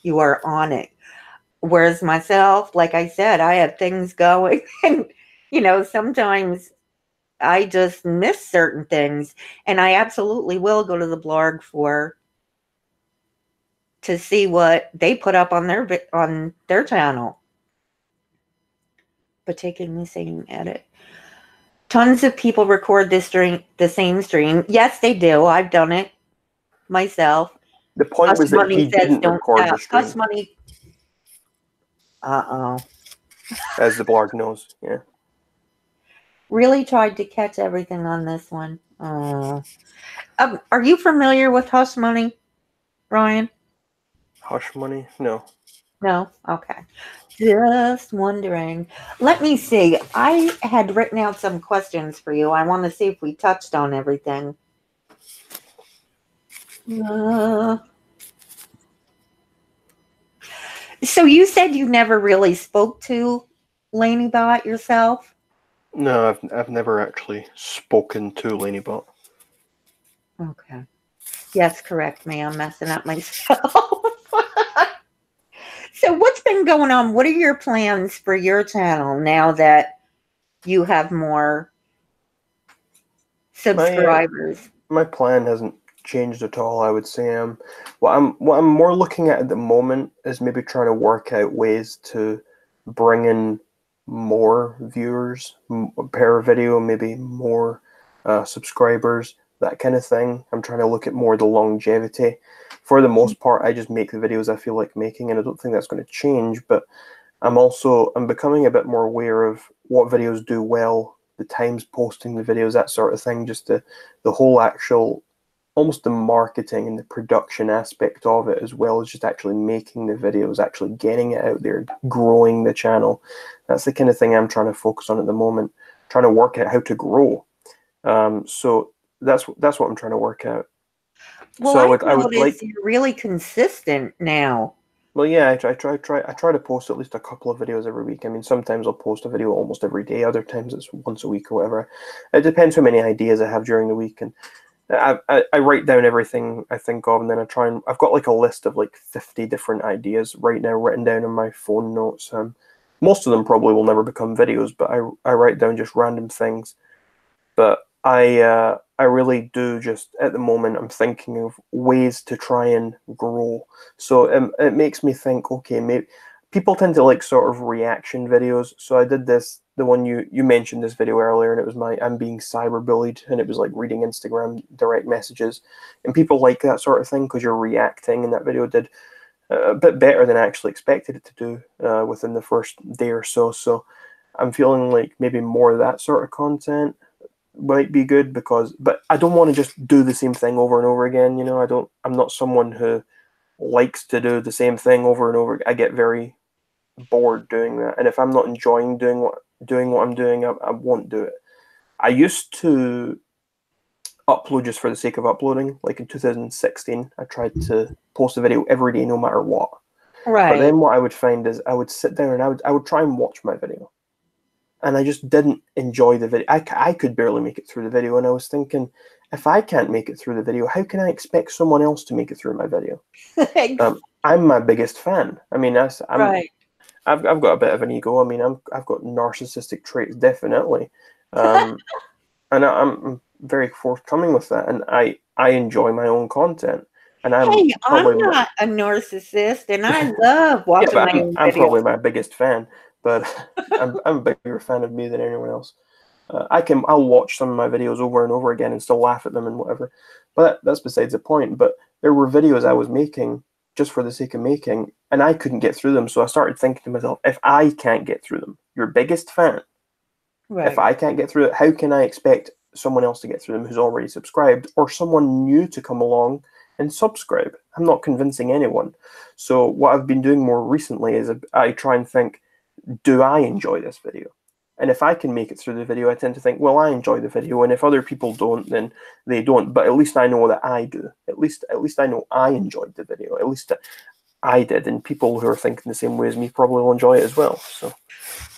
You are on it. Whereas myself, like I said, I have things going and, sometimes I just miss certain things, and I absolutely will go to the blog to see what they put up on their channel. But taking the same edit. Tons of people record the same stream. Yes, they do. I've done it myself. The point was that he didn't record the stream. Hush Money. As the blog knows, yeah. Really tried to catch everything on this one. Are you familiar with Hush Money, Ryan? Hush Money? No. No? Okay. Just wondering. Let me see. I had written out some questions for you. I want to see if we touched on everything. So you said you never really spoke to Laineybot yourself? No, I've never actually spoken to Laineybot. Okay. Yes, correct me. I'm messing up myself. So what's been going on? What are your plans for your channel now that you have more subscribers? My plan hasn't changed at all, I would say. What I'm more looking at the moment is maybe trying to work out ways to bring in more viewers per video, maybe more subscribers, that kind of thing. I'm trying to look at more the longevity. For the most part, I just make the videos I feel like making, and I don't think that's going to change. But I'm becoming a bit more aware of what videos do well, the times posting the videos, that sort of thing. Just the whole actual, almost the marketing and the production aspect of it, as well as just actually making the videos, actually getting it out there, growing the channel. That's the kind of thing I'm trying to focus on at the moment, trying to work out how to grow. So that's what I'm trying to work out. Well, so I would like you're really consistent now. Well, yeah, I try to post at least a couple of videos every week. I mean, sometimes I'll post a video almost every day. Other times it's once a week or whatever. It depends how many ideas I have during the week, and I write down everything I think of, and then I've got like a list of like 50 different ideas right now written down in my phone notes. Most of them probably will never become videos, but I write down just random things. But I really do just, at the moment, I'm thinking of ways to try and grow. So it makes me think, okay, maybe people tend to like sort of reaction videos. So I did this, the one you mentioned this video earlier, and it was I'm being cyberbullied, and it was like reading Instagram direct messages. And people like that sort of thing because you're reacting, and that video did a bit better than I actually expected it to do within the first day or so. So I'm feeling like maybe more of that sort of content might be good, but I don't want to just do the same thing over and over again. I'm not someone who likes to do the same thing over and over. I get very bored doing that, and if I'm not enjoying doing what I'm doing, I won't do it. I used to upload just for the sake of uploading. Like in 2016, I tried to post a video every day, no matter what. Right. But then what I would find is I would sit down and I would try and watch my video. And I just didn't enjoy the video. I could barely make it through the video. And I was thinking, if I can't make it through the video, how can I expect someone else to make it through my video? I'm my biggest fan. I mean, right. I've got a bit of an ego. I mean, I've got narcissistic traits, definitely. And I'm very forthcoming with that. And I enjoy my own content. And I'm not a narcissist, and I love watching my own videos. I'm probably my biggest fan. But I'm a bigger fan of me than anyone else. I'll watch some of my videos over and over again and still laugh at them and whatever. But that's besides the point. But there were videos I was making just for the sake of making, and I couldn't get through them. So I started thinking to myself, if I can't get through them, your biggest fan, right. If I can't get through it, how can I expect someone else to get through them who's already subscribed, or someone new to come along and subscribe? I'm not convincing anyone. So what I've been doing more recently is I try and think, do I enjoy this video? And if I can make it through the video, I tend to think, well, I enjoy the video, and if other people don't, then they don't. But at least I know that I do. At least I know I enjoyed the video. At least I did, and people who are thinking the same way as me probably will enjoy it as well. So,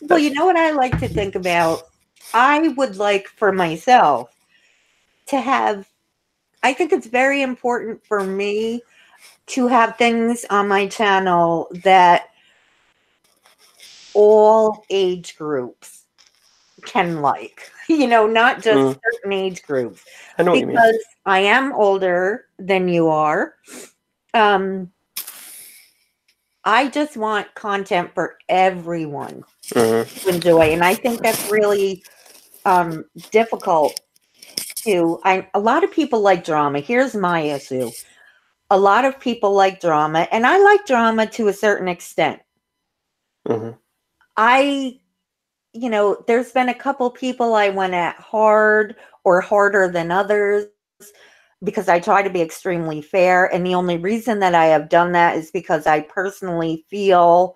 well, you know what I like to think about? I would like for myself to have. I think it's very important for me to have things on my channel that all age groups can like, not just certain age groups. I know what you mean. Because I am older than you are. I just want content for everyone to enjoy. And I think that's really difficult to. A lot of people like drama. Here's my issue. A lot of people like drama, and I like drama to a certain extent. There's been a couple people I went at hard or harder than others because I try to be extremely fair. And the only reason that I have done that is because I personally feel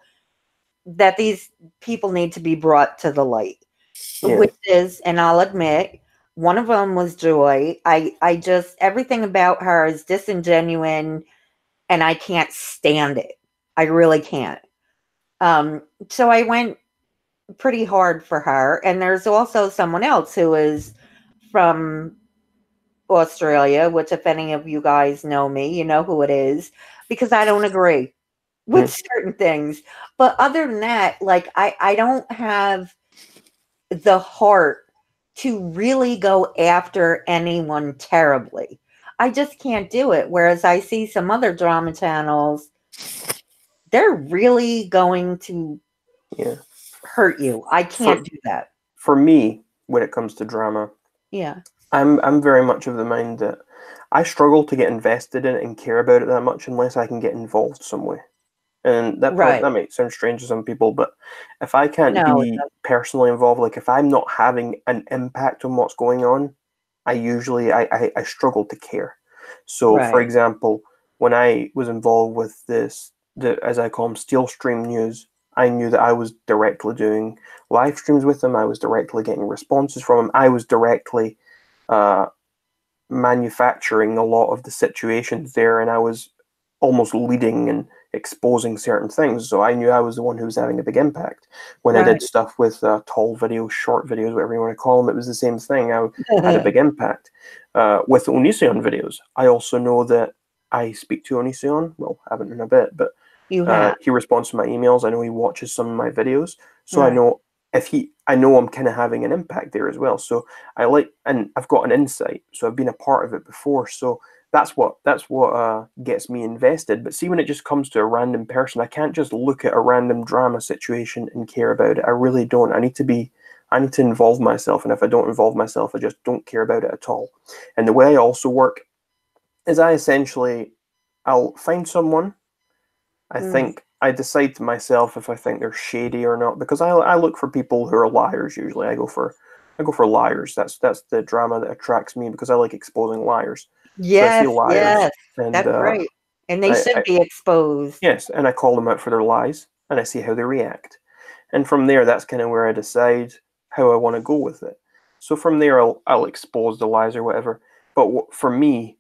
that these people need to be brought to the light, which is, and I'll admit, one of them was Joy. I just, everything about her is disingenuous and I can't stand it. I really can't. So I went pretty hard for her. And there's also someone else who is from Australia, which if any of you guys know me, you know who it is, because I don't agree with certain things. But other than that, like I don't have the heart to really go after anyone terribly. I just can't do it. Whereas I see some other drama channels, they're really going to hurt you. I can't do that. For me, when it comes to drama, I'm very much of the mind that I struggle to get invested in it and care about it that much unless I can get involved some way. And that might sound strange to some people, but if I can't be personally involved, like if I'm not having an impact on what's going on, I struggle to care. So, for example, when I was involved with as I call them, Steel Stream News, I knew that I was directly doing live streams with them. I was directly getting responses from them. I was directly manufacturing a lot of the situations there, and I was almost leading and exposing certain things. So I knew I was the one who was having a big impact. When I did stuff with tall videos, short videos, whatever you want to call them, it was the same thing. I had a big impact. With Onision videos, I also know that I speak to Onision. Well, I haven't in a bit, but he responds to my emails. I know he watches some of my videos. So I know I know I'm kind of having an impact there as well. So and I've got an insight. So I've been a part of it before. So that's what gets me invested. But see, when it just comes to a random person, I can't just look at a random drama situation and care about it. I really don't. I need to involve myself. And if I don't involve myself, I just don't care about it at all. And the way I also work is I'll find someone. I think I decide to myself if I think they're shady or not, because I look for people who are liars. Usually I go for liars. That's the drama that attracts me, because I like exposing liars. Yes, so I see liars, and that's right. And they should be exposed. Yes, and I call them out for their lies, and I see how they react. And from there, that's kind of where I decide how I want to go with it. So from there, I'll expose the lies or whatever. But for me,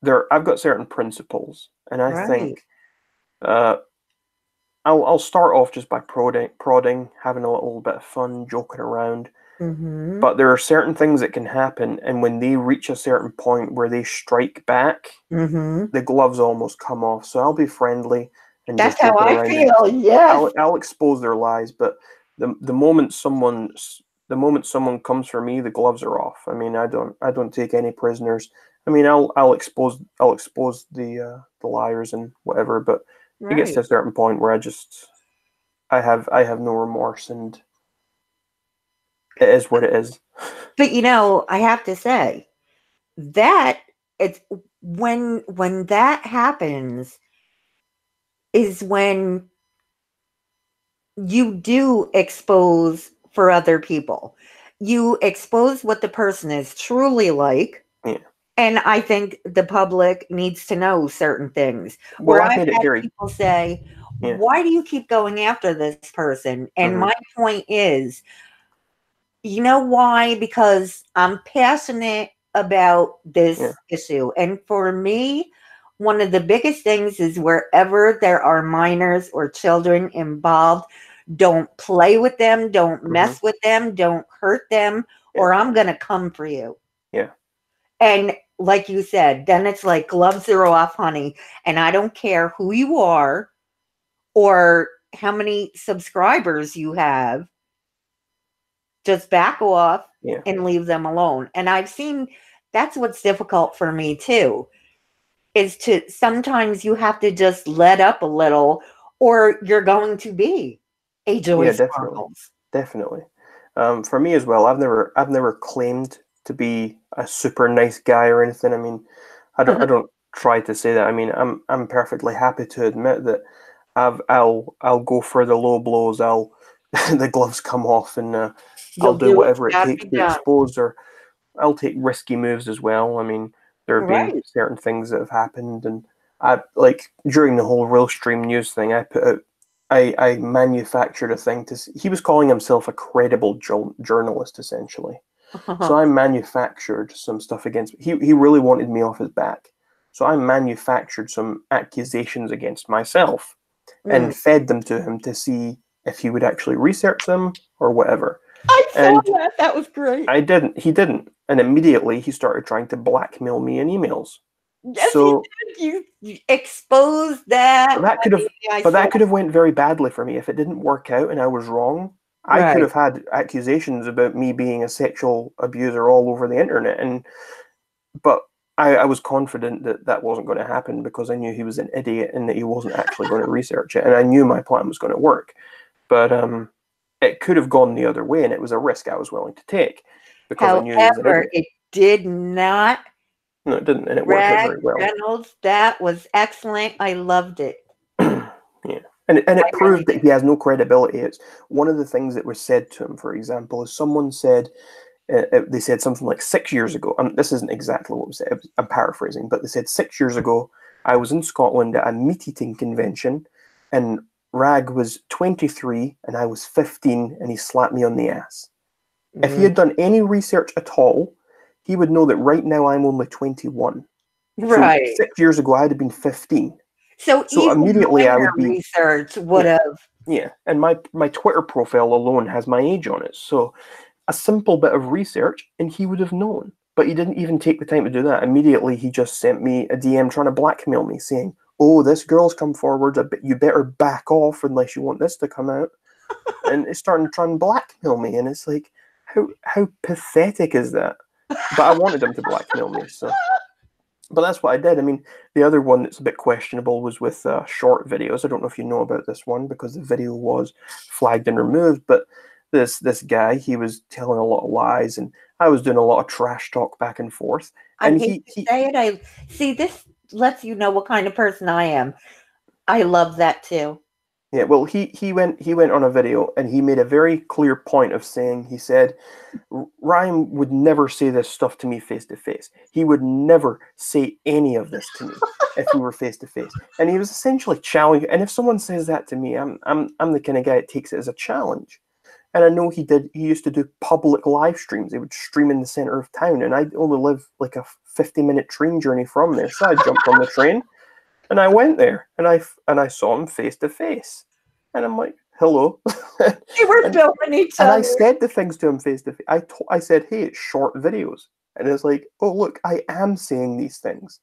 I've got certain principles, and I think I'll start off just by prodding, having a little bit of fun, joking around. But there are certain things that can happen, and when they reach a certain point where they strike back, the gloves almost come off. So I'll be friendly and that's how I feel. Yeah, I'll expose their lies, but the moment someone comes for me, the gloves are off. I mean, I don't take any prisoners. I mean, I'll expose the liars and whatever, but it gets to a certain point where I have no remorse, and it is what it is. But I have to say that it's when that happens is when you do expose for other people. You expose what the person is truly like. Yeah. And I think the public needs to know certain things. Well, where I've had people say, why do you keep going after this person? And my point is, you know why? Because I'm passionate about this issue. And for me, one of the biggest things is wherever there are minors or children involved, don't play with them, don't mess with them, don't hurt them, or I'm going to come for you. Yeah. And like you said, then it's like gloves are off, honey. And I don't care who you are or how many subscribers you have. Just back off and leave them alone. And I've seen that's what's difficult for me too, is to sometimes you have to just let up a little, or you're going to be a Joy Sparkles. Definitely. For me as well, I've never claimed to be a super nice guy or anything. I mean, I don't try to say that. I mean, I'm perfectly happy to admit that I'll go for the low blows. The gloves come off, and I'll do whatever it takes to expose, or I'll take risky moves as well. I mean, there have been certain things that have happened, and like during the whole real stream news thing, I manufactured a thing he was calling himself a credible journalist, essentially. So I manufactured some stuff against he really wanted me off his back. So I manufactured some accusations against myself and fed them to him to see if he would actually research them or whatever. I saw that. That was great. I didn't. He didn't. And immediately he started trying to blackmail me in emails. Yes, so you exposed that. That could have went very badly for me if it didn't work out and I was wrong. I could have had accusations about me being a sexual abuser all over the internet, but I was confident that that wasn't going to happen because I knew he was an idiot and that he wasn't actually going to research it, and I knew my plan was going to work. But it could have gone the other way, and it was a risk I was willing to take because I knew he was an idiot. It did not. No, it didn't, and it worked out very well. Reynolds, that was excellent. I loved it. Yeah. And it proved that he has no credibility. It's one of the things that was said to him, for example, is someone said, they said something like 6 years ago, this isn't exactly what was said, I'm paraphrasing, but they said 6 years ago, I was in Scotland at a meat-eating convention, and Rag was 23, and I was 15, and he slapped me on the ass. If he had done any research at all, he would know that right now I'm only 21. Right. So 6 years ago, I'd have been 15. So immediately I would be research would have. Yeah, and my Twitter profile alone has my age on it. So a simple bit of research, and he would have known. But he didn't even take the time to do that. Immediately, he just sent me a DM trying to blackmail me, saying, "Oh, this girl's come forward. You better back off unless you want this to come out." And it's starting to try and blackmail me, and it's like, how pathetic is that? But I wanted him to blackmail me, so. But that's what I did. I mean, the other one that's a bit questionable was with short videos. I don't know if you know about this one because the video was flagged and removed. But this guy, he was telling a lot of lies, and I was doing a lot of trash talk back and forth. And he say it. See, this lets you know what kind of person I am. I love that too. Yeah, well, he went on a video and he made a very clear point of saying, he said, Ryan would never say this stuff to me face to face. He would never say any of this to me if we were face to face. And he was essentially challenging. And if someone says that to me, I'm the kind of guy that takes it as a challenge. And I know he used to do public live streams. He would stream in the center of town, and I only live like a 50-minute train journey from there. So I jumped on the train. And I went there, and I saw him face to face, and I'm like, "Hello." They were filming each other. And I said the things to him face to face. I said, "Hey, it's short videos," and it's like, "Oh, look, I am saying these things.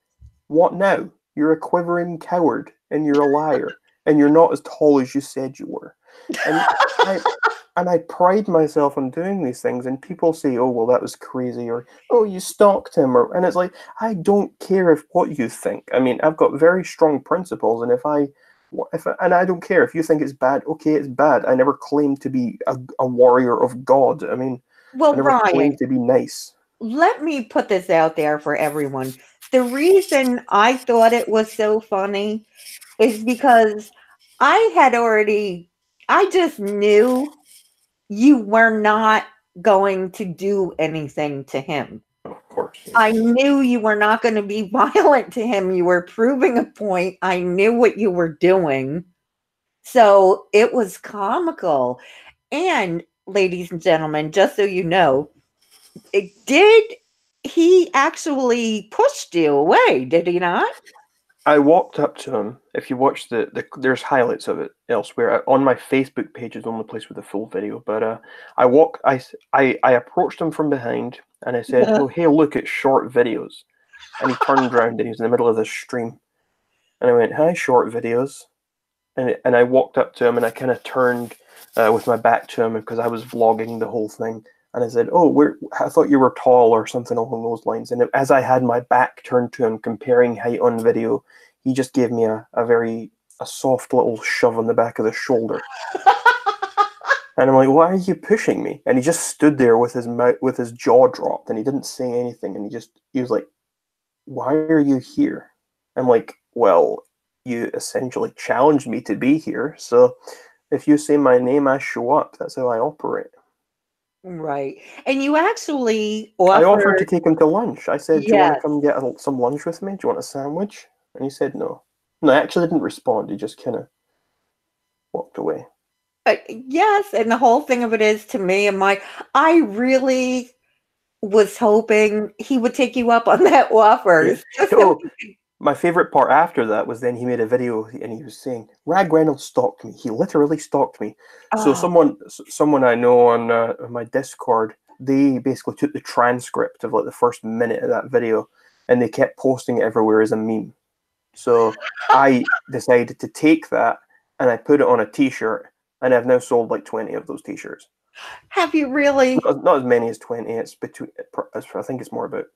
What now? You're a quivering coward, and you're a liar, and you're not as tall as you said you were." And I pride myself on doing these things, and people say, "Oh, well, that was crazy," or "Oh, you stalked him," and it's like, I don't care what you think. I mean, I've got very strong principles, and and I don't care if you think it's bad. Okay, it's bad. I never claimed to be a warrior of God. I mean, well, I never claimed to be nice. Let me put this out there for everyone. The reason I thought it was so funny is because I just knew you were not going to do anything to him. Of course. Yeah. I knew you were not going to be violent to him. You were proving a point. I knew what you were doing. So it was comical. And ladies and gentlemen, just so you know, he actually pushed you away, did he not? I walked up to him. If you watch there's highlights of it elsewhere. On my Facebook page is the only place with the full video. But I approached him from behind and I said, "Oh, hey, look, it's short videos." And he turned around and he was in the middle of this stream. And I went, "Hi, short videos." and I walked up to him and I kind of turned with my back to him because I was vlogging the whole thing. And I said, "Oh, I thought you were tall," or something along those lines. And as I had my back turned to him, comparing height on video, he just gave me a soft little shove on the back of the shoulder. And I'm like, "Why are you pushing me?" And he just stood there with his jaw dropped, and he didn't say anything. And he was like, "Why are you here?" I'm like, "Well, you essentially challenged me to be here. So if you say my name, I show up. That's how I operate." Right. And you actually I offered to offered, take him to lunch. I said, "Do you want to yes. come get some lunch with me? Do you want a sandwich?" And he said no. No, I actually didn't respond. He just kind of walked away. Yes, and the whole thing of it is, to me, I really was hoping he would take you up on that offer. Yeah. Just Oh, my favorite part after that was then he made a video and he was saying, "Rag Reynolds stalked me. He literally stalked me." So someone I know on my Discord, they basically took the transcript of like the first minute of that video and they kept posting it everywhere as a meme. So I decided to take that and I put it on a T-shirt, and I've now sold like 20 of those T-shirts. have you really? Not as many as 20. It's between. I think it's more about.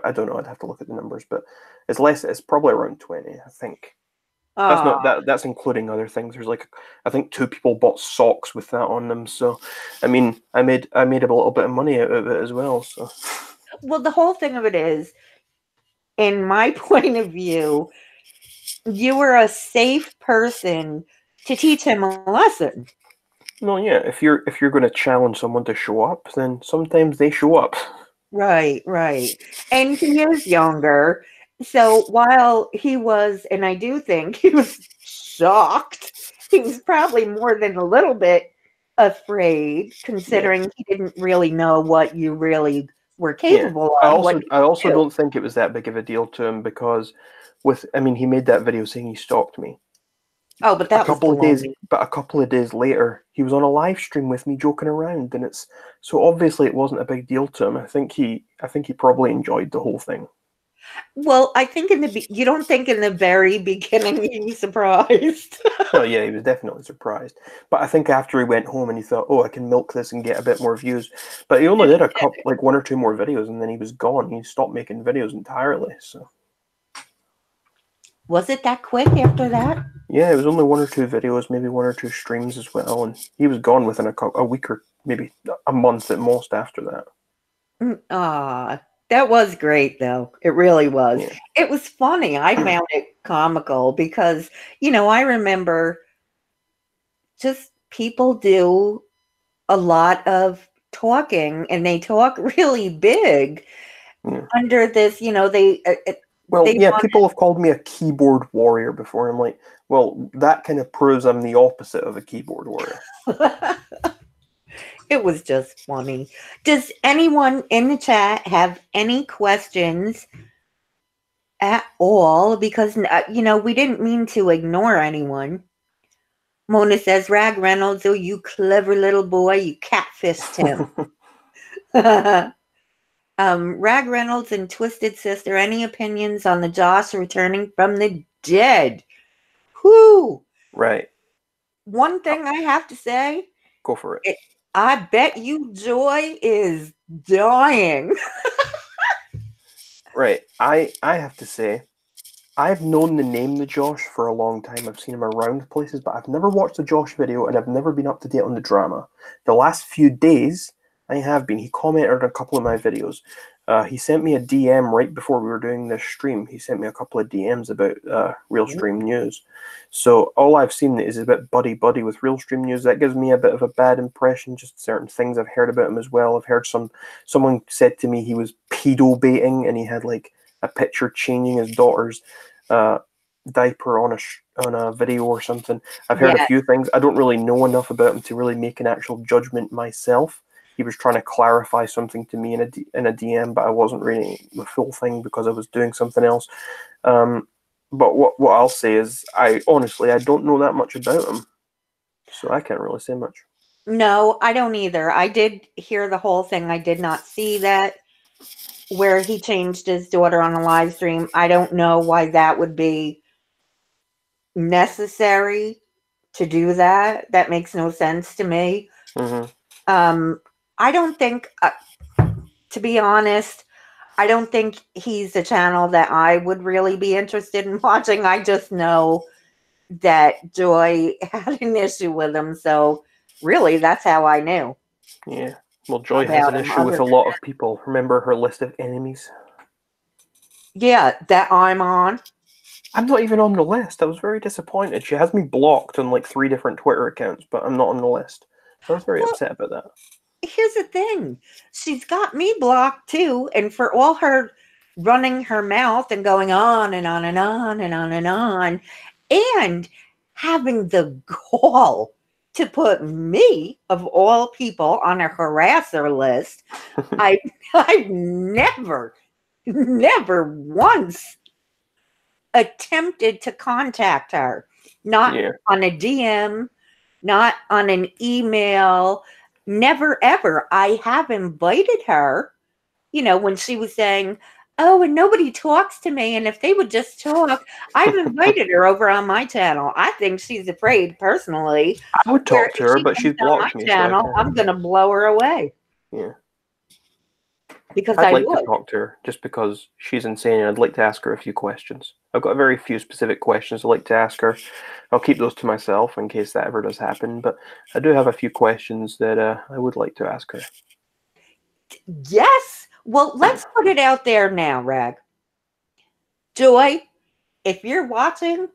I don't know. I'd have to look at the numbers, but it's less. It's probably around 20. I think. That's not Oh, that's including other things. There's like I think 2 people bought socks with that on them. So, I mean, I made a little bit of money out of it as well. So. well, the whole thing of it is, in my point of view, you were a safe person to teach him a lesson. Well, yeah. If you're going to challenge someone to show up, then sometimes they show up. Right, right. And he is younger. So while he was, and I do think he was shocked, he was probably more than a little bit afraid, considering he didn't really know what you really were Yeah. capable I of, what also you do. don't think it was that big of a deal to him because he made that video saying he stalked me. Oh, but A that was couple of days, baloney. but a couple of days later, he was on a live stream with me joking around, and it's so obviously it wasn't a big deal to him. I think he probably enjoyed the whole thing. Well, I think you don't think in the very beginning he was surprised. Oh yeah, he was definitely surprised. But I think after he went home and he thought, "Oh, I can milk this and get a bit more views," but he only did like 1 or 2 more videos, and then he was gone. He stopped making videos entirely. So. Was it that quick after that? Yeah, it was only 1 or 2 videos, maybe 1 or 2 streams as well, and he was gone within a week or maybe a month at most after that. That was great, though. It really was. Yeah. It was funny. I found it comical because, I remember just people do a lot of talking and they talk really big under this, Well, they yeah, people have called me a keyboard warrior before. I'm like, well, that kind of proves I'm the opposite of a keyboard warrior. It was just funny. Does anyone in the chat have any questions at all? Because, we didn't mean to ignore anyone. Mona says, Rag Reynolds, oh, you clever little boy, you catfished him. Rag Reynolds and Twisted Sister, any opinions on the Josh returning from the dead? Whoo! Right. One thing I have to say. Go for it. I bet you Joy is dying. Right. I have to say, I've known the name The Josh for a long time. I've seen him around places, but I've never watched the Josh video, and I've never been up to date on the drama. The last few days, I have been. He commented on a couple of my videos. He sent me a DM right before we were doing this stream. He sent me a couple of DMs about Real Stream News. So all I've seen is a bit buddy-buddy with Real Stream News. That gives me a bit of a bad impression, just certain things I've heard about him as well. I've heard someone said to me he was pedo baiting, and he had like a picture changing his daughter's diaper on a video or something. I've heard a few things. I don't really know enough about him to really make an actual judgment myself. He was trying to clarify something to me in a DM, but I wasn't reading the full thing because I was doing something else. But what I'll say is, I don't know that much about him, so I can't really say much. No, I don't either. I did hear the whole thing. I did not see that where he changed his daughter on a live stream. I don't know why that would be necessary. to do that. That makes no sense to me. I don't think, to be honest, I don't think he's a channel that I would really be interested in watching. I just know that Joy had an issue with him. So really, that's how I knew. Yeah. Well, Joy has an issue with a lot of people. Remember her list of enemies? Yeah, that I'm on. I'm not even on the list. I was very disappointed. She has me blocked on like 3 different Twitter accounts, but I'm not on the list. I was very upset about that. Here's the thing. She's got me blocked too. And for all her running her mouth and going on and on and on and on and on, and having the gall to put me, of all people, on a harasser list, I've never once attempted to contact her. Not on a DM, not on an email. Never, ever. I have invited her, you know, when she was saying, oh, and nobody talks to me. And if they would just talk, I've invited her over on my channel. I think she's afraid, personally. I would talk to her, but she's blocked me. Channel, so I'm going to blow her away. Yeah. Because I'd like to talk to her just because she's insane, and I'd like to ask her a few questions. I've got very few specific questions I'd like to ask her. I'll keep those to myself in case that ever does happen, but I do have a few questions that I would like to ask her. Yes! Well, let's put it out there now, Rag. Joy, if you're watching,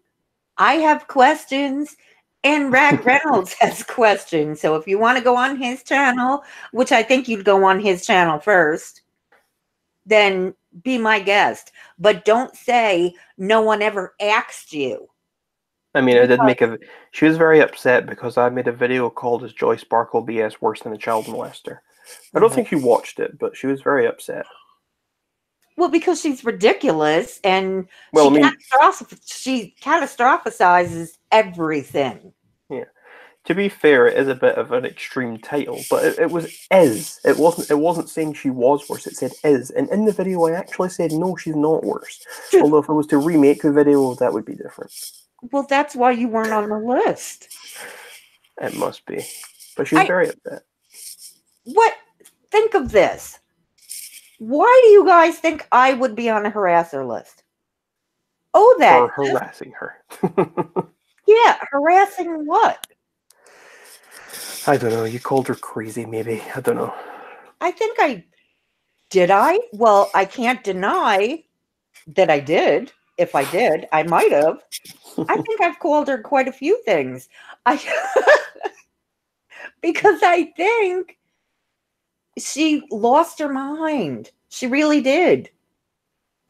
I have questions, and Rag Reynolds has questions. So if you want to go on his channel, which I think you'd go on his channel first, then be my guest. But don't say no one ever asked you. I mean, I did make she was very upset because I made a video called "Is Joy Sparkle BS Worse Than a Child Molester?" I don't think you watched it, but she was very upset. Well, because she's ridiculous, and she catastrophizes everything. Yeah. To be fair, it is a bit of an extreme title, but it was is. It wasn't saying she was worse. It said is. And in the video, I actually said no, she's not worse. Although if I was to remake the video, that would be different. Well, that's why you weren't on the list. It must be. But she was very upset. What? Think of this. Why do you guys think I would be on a harasser list? Oh, that. Or harassing her. Yeah, harassing what? I don't know. You called her crazy, maybe. I don't know. I think did I? Well, I can't deny that I did. If I did, I might have. I think I've called her quite a few things. Because I think she lost her mind. She really did.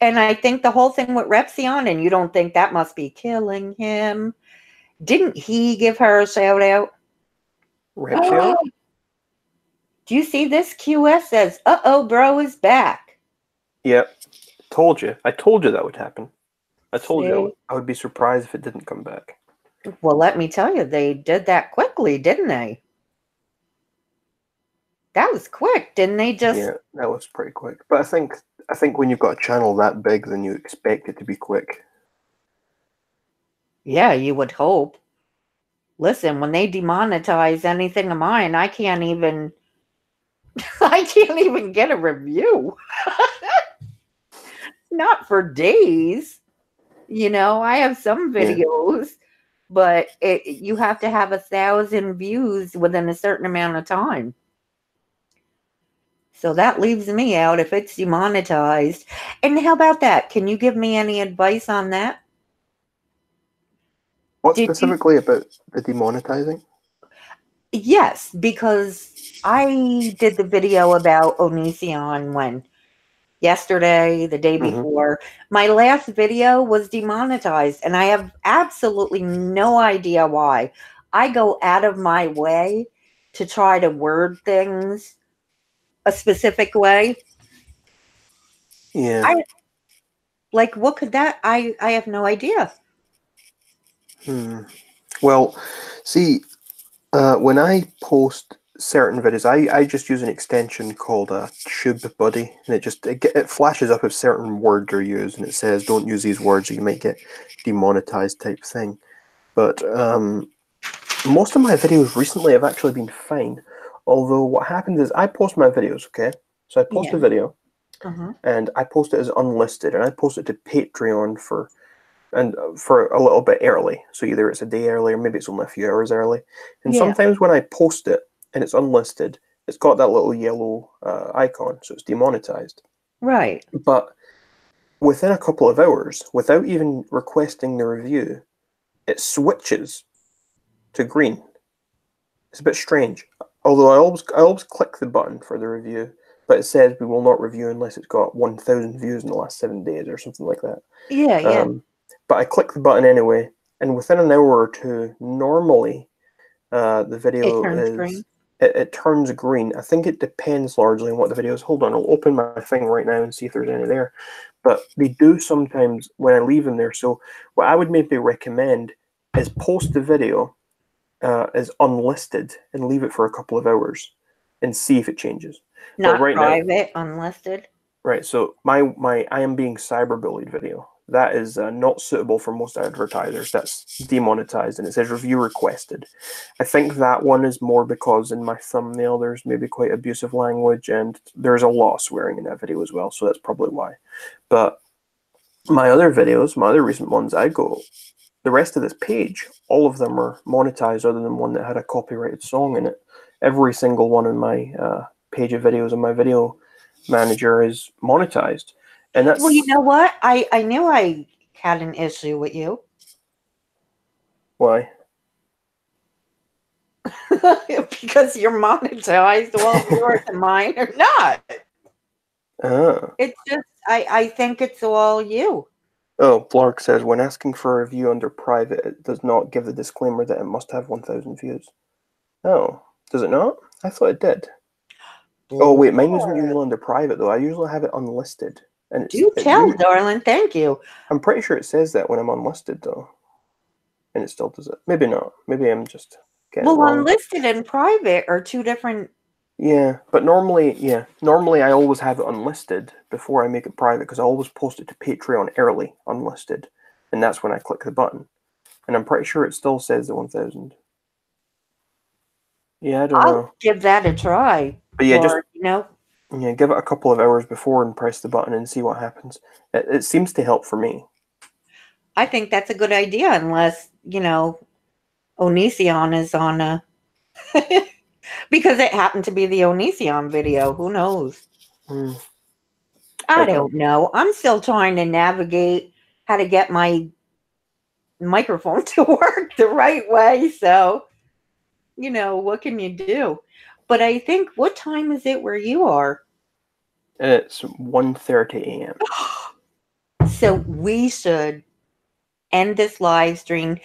And I think the whole thing with Repsion, and you don't think that must be killing him. Didn't he give her a shout out? Repsion? Do you see this? QS says, bro is back. Yep. Told you. I told you that would happen. I told you I would be surprised if it didn't come back. Well, let me tell you, they did that quickly, didn't they? That was quick, didn't they? Yeah, that was pretty quick. But I think when you've got a channel that big, then you expect it to be quick. Yeah, you would hope. Listen, when they demonetize anything of mine, I can't even get a review. Not for days. You know, I have some videos, but you have to have 1,000 views within a certain amount of time. So that leaves me out if it's demonetized. And how about that? Can you give me any advice on that? What specifically about the demonetizing? Yes, because I did the video about Onision yesterday, the day before. My last video was demonetized, and I have absolutely no idea why. I go out of my way to try to word things a specific way. Yeah. What could that? I have no idea. Well, see, when I post certain videos, I just use an extension called TubeBuddy, and it flashes up if certain words are used, and it says don't use these words or you might get demonetized type thing. But most of my videos recently have actually been fine. Although what happens is I post my videos, okay? So I post a Yeah. video Uh-huh. and I post it as unlisted, and I post it to Patreon for a little bit early. So either it's a day early or maybe it's only a few hours early. And Yeah. sometimes when I post it and it's unlisted, it's got that little yellow icon, so it's demonetized. Right. But within a couple of hours, without even requesting the review, it switches to green. It's a bit strange. Although I always click the button for the review, but it says we will not review unless it's got 1,000 views in the last 7 days or something like that. Yeah, yeah. But I click the button anyway, and within an hour or two, normally the It video turns is green. it turns green. I think it depends largely on what the video is. Hold on, I'll open my thing right now and see if there's any there. But they do sometimes when I leave them there. So what I would maybe recommend is post the video as unlisted and leave it for a couple of hours and see if it changes. But Not right now, private, unlisted. right, so my I am being cyberbullied video, that is not suitable for most advertisers. That's demonetized and it says review requested. I think that one is more because in my thumbnail there's maybe quite abusive language and there's a lot of swearing in that video as well, so that's probably why. But my other videos, my other recent ones, the rest of this page, all of them are monetized other than one that had a copyrighted song in it. Every single one in my page of videos in my video manager is monetized. And that's Well, you know what? I knew I had an issue with you. why. Because you're monetized. Well, yours and mine are not. It's just I think it's all you. Oh, Blark says, when asking for a review under private, it does not give the disclaimer that it must have 1,000 views. Oh, does it not? I thought it did. Oh, wait, mine isn't usually under private, though. I usually have it unlisted. And Do tell, darling. Thank you. I'm pretty sure it says that when I'm unlisted, though. And it still does it. Maybe not. Maybe I'm just getting it wrong. Unlisted and private are two different. Yeah, but normally I always have it unlisted before I make it private because I always post it to Patreon early, unlisted. And that's when I click the button. And I'm pretty sure it still says the 1,000. Yeah, I don't know. I'll give that a try. But yeah, just yeah, give it a couple of hours before and press the button and see what happens. It seems to help for me. I think that's a good idea, unless Onision is on a because it happened to be the Onision video. Who knows? I don't know. I'm still trying to navigate how to get my microphone to work the right way. So, what can you do? But I think, what time is it where you are? It's 1:30 a.m. So we should end this live stream.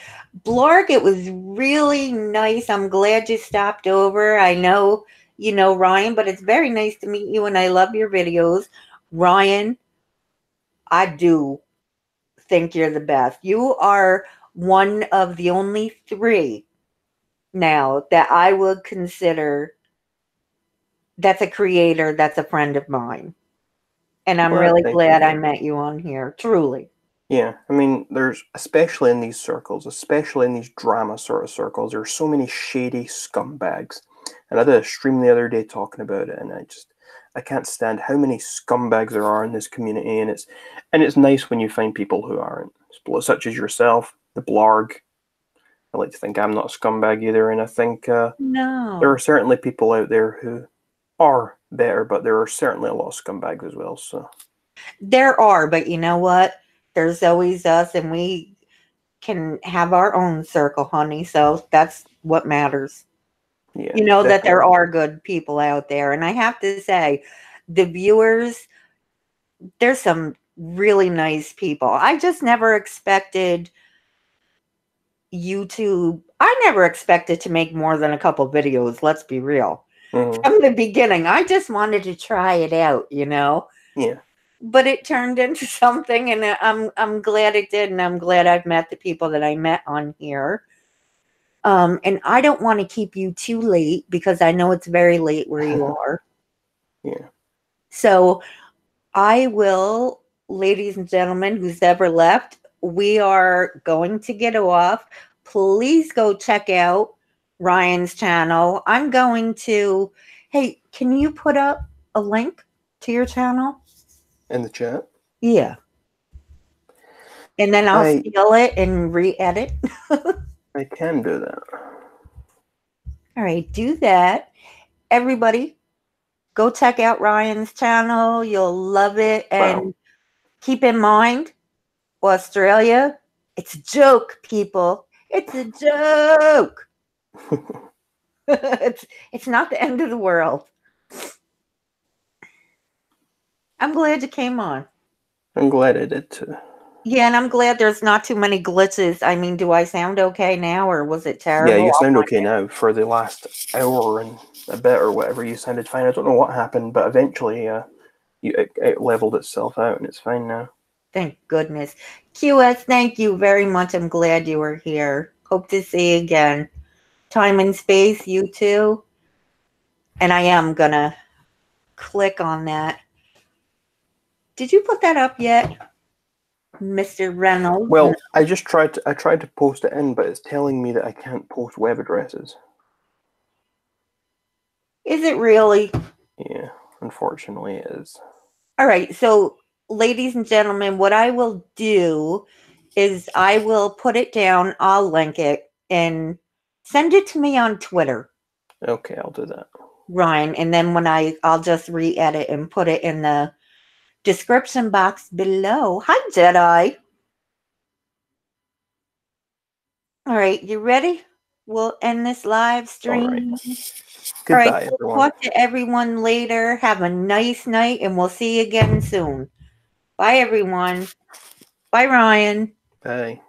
Blarg, it was really nice. I'm glad you stopped over. I know you know Ryan, but it's very nice to meet you, and I love your videos. Ryan, I do think you're the best. You are one of the only 3 now that I would consider that's a creator, that's a friend of mine. And I'm really glad I met you on here, truly. Yeah, I mean, there's, especially in these circles, especially in these drama sort of circles, there's so many shady scumbags. And I did a stream the other day talking about it, and I can't stand how many scumbags there are in this community, and it's nice when you find people who aren't, such as yourself, the Blarg. I like to think I'm not a scumbag either, and I think there are certainly people out there who are better, but there are certainly a lot of scumbags as well. So there are, but you know what? There's always us, and we can have our own circle, honey. So that's what matters. Yeah, that there are good people out there. And I have to say, the viewers, there's some really nice people. I just never expected YouTube. I never expected to make more than a couple videos. Let's be real. From the beginning, I just wanted to try it out, Yeah. But it turned into something, and I'm glad it did, and I'm glad I've met the people that I met on here. And I don't want to keep you too late because I know it's very late where you are. Yeah. So I will, ladies and gentlemen, who's ever left, we are going to get off. Please go check out Ryan's channel. I'm going to, hey, can you put up a link to your channel? In the chat. Yeah. And then I'll steal it and re-edit. I can do that. All right, do that. Everybody, go check out Ryan's channel. You'll love it. And keep in mind, Australia, it's a joke, people. It's a joke. It's not the end of the world. I'm glad you came on. I'm glad I did too. Yeah, and I'm glad there's not too many glitches. I mean, do I sound okay now, or was it terrible? Yeah, you sound okay now. For the last hour and a bit or whatever, you sounded fine. I don't know what happened, but eventually it leveled itself out and it's fine now. Thank goodness. QS, thank you very much. I'm glad you were here. Hope to see you again. Time and space, you too. And I am going to click on that. Did you put that up yet, Mr. Reynolds? Well, I tried to post it in, but it's telling me that I can't post web addresses. Is it really? Yeah, unfortunately it is. All right, so ladies and gentlemen, what I will do is I will put it down, I'll link it, and send it to me on Twitter. Okay, I'll do that. Ryan, and then when I'll just re-edit and put it in the description box below. Hi, Jedi. All right, you ready? We'll end this live stream. All right. Goodbye, we'll everyone. talk to everyone later. Have a nice night, and we'll see you again soon. Bye, everyone. Bye, Ryan. Bye.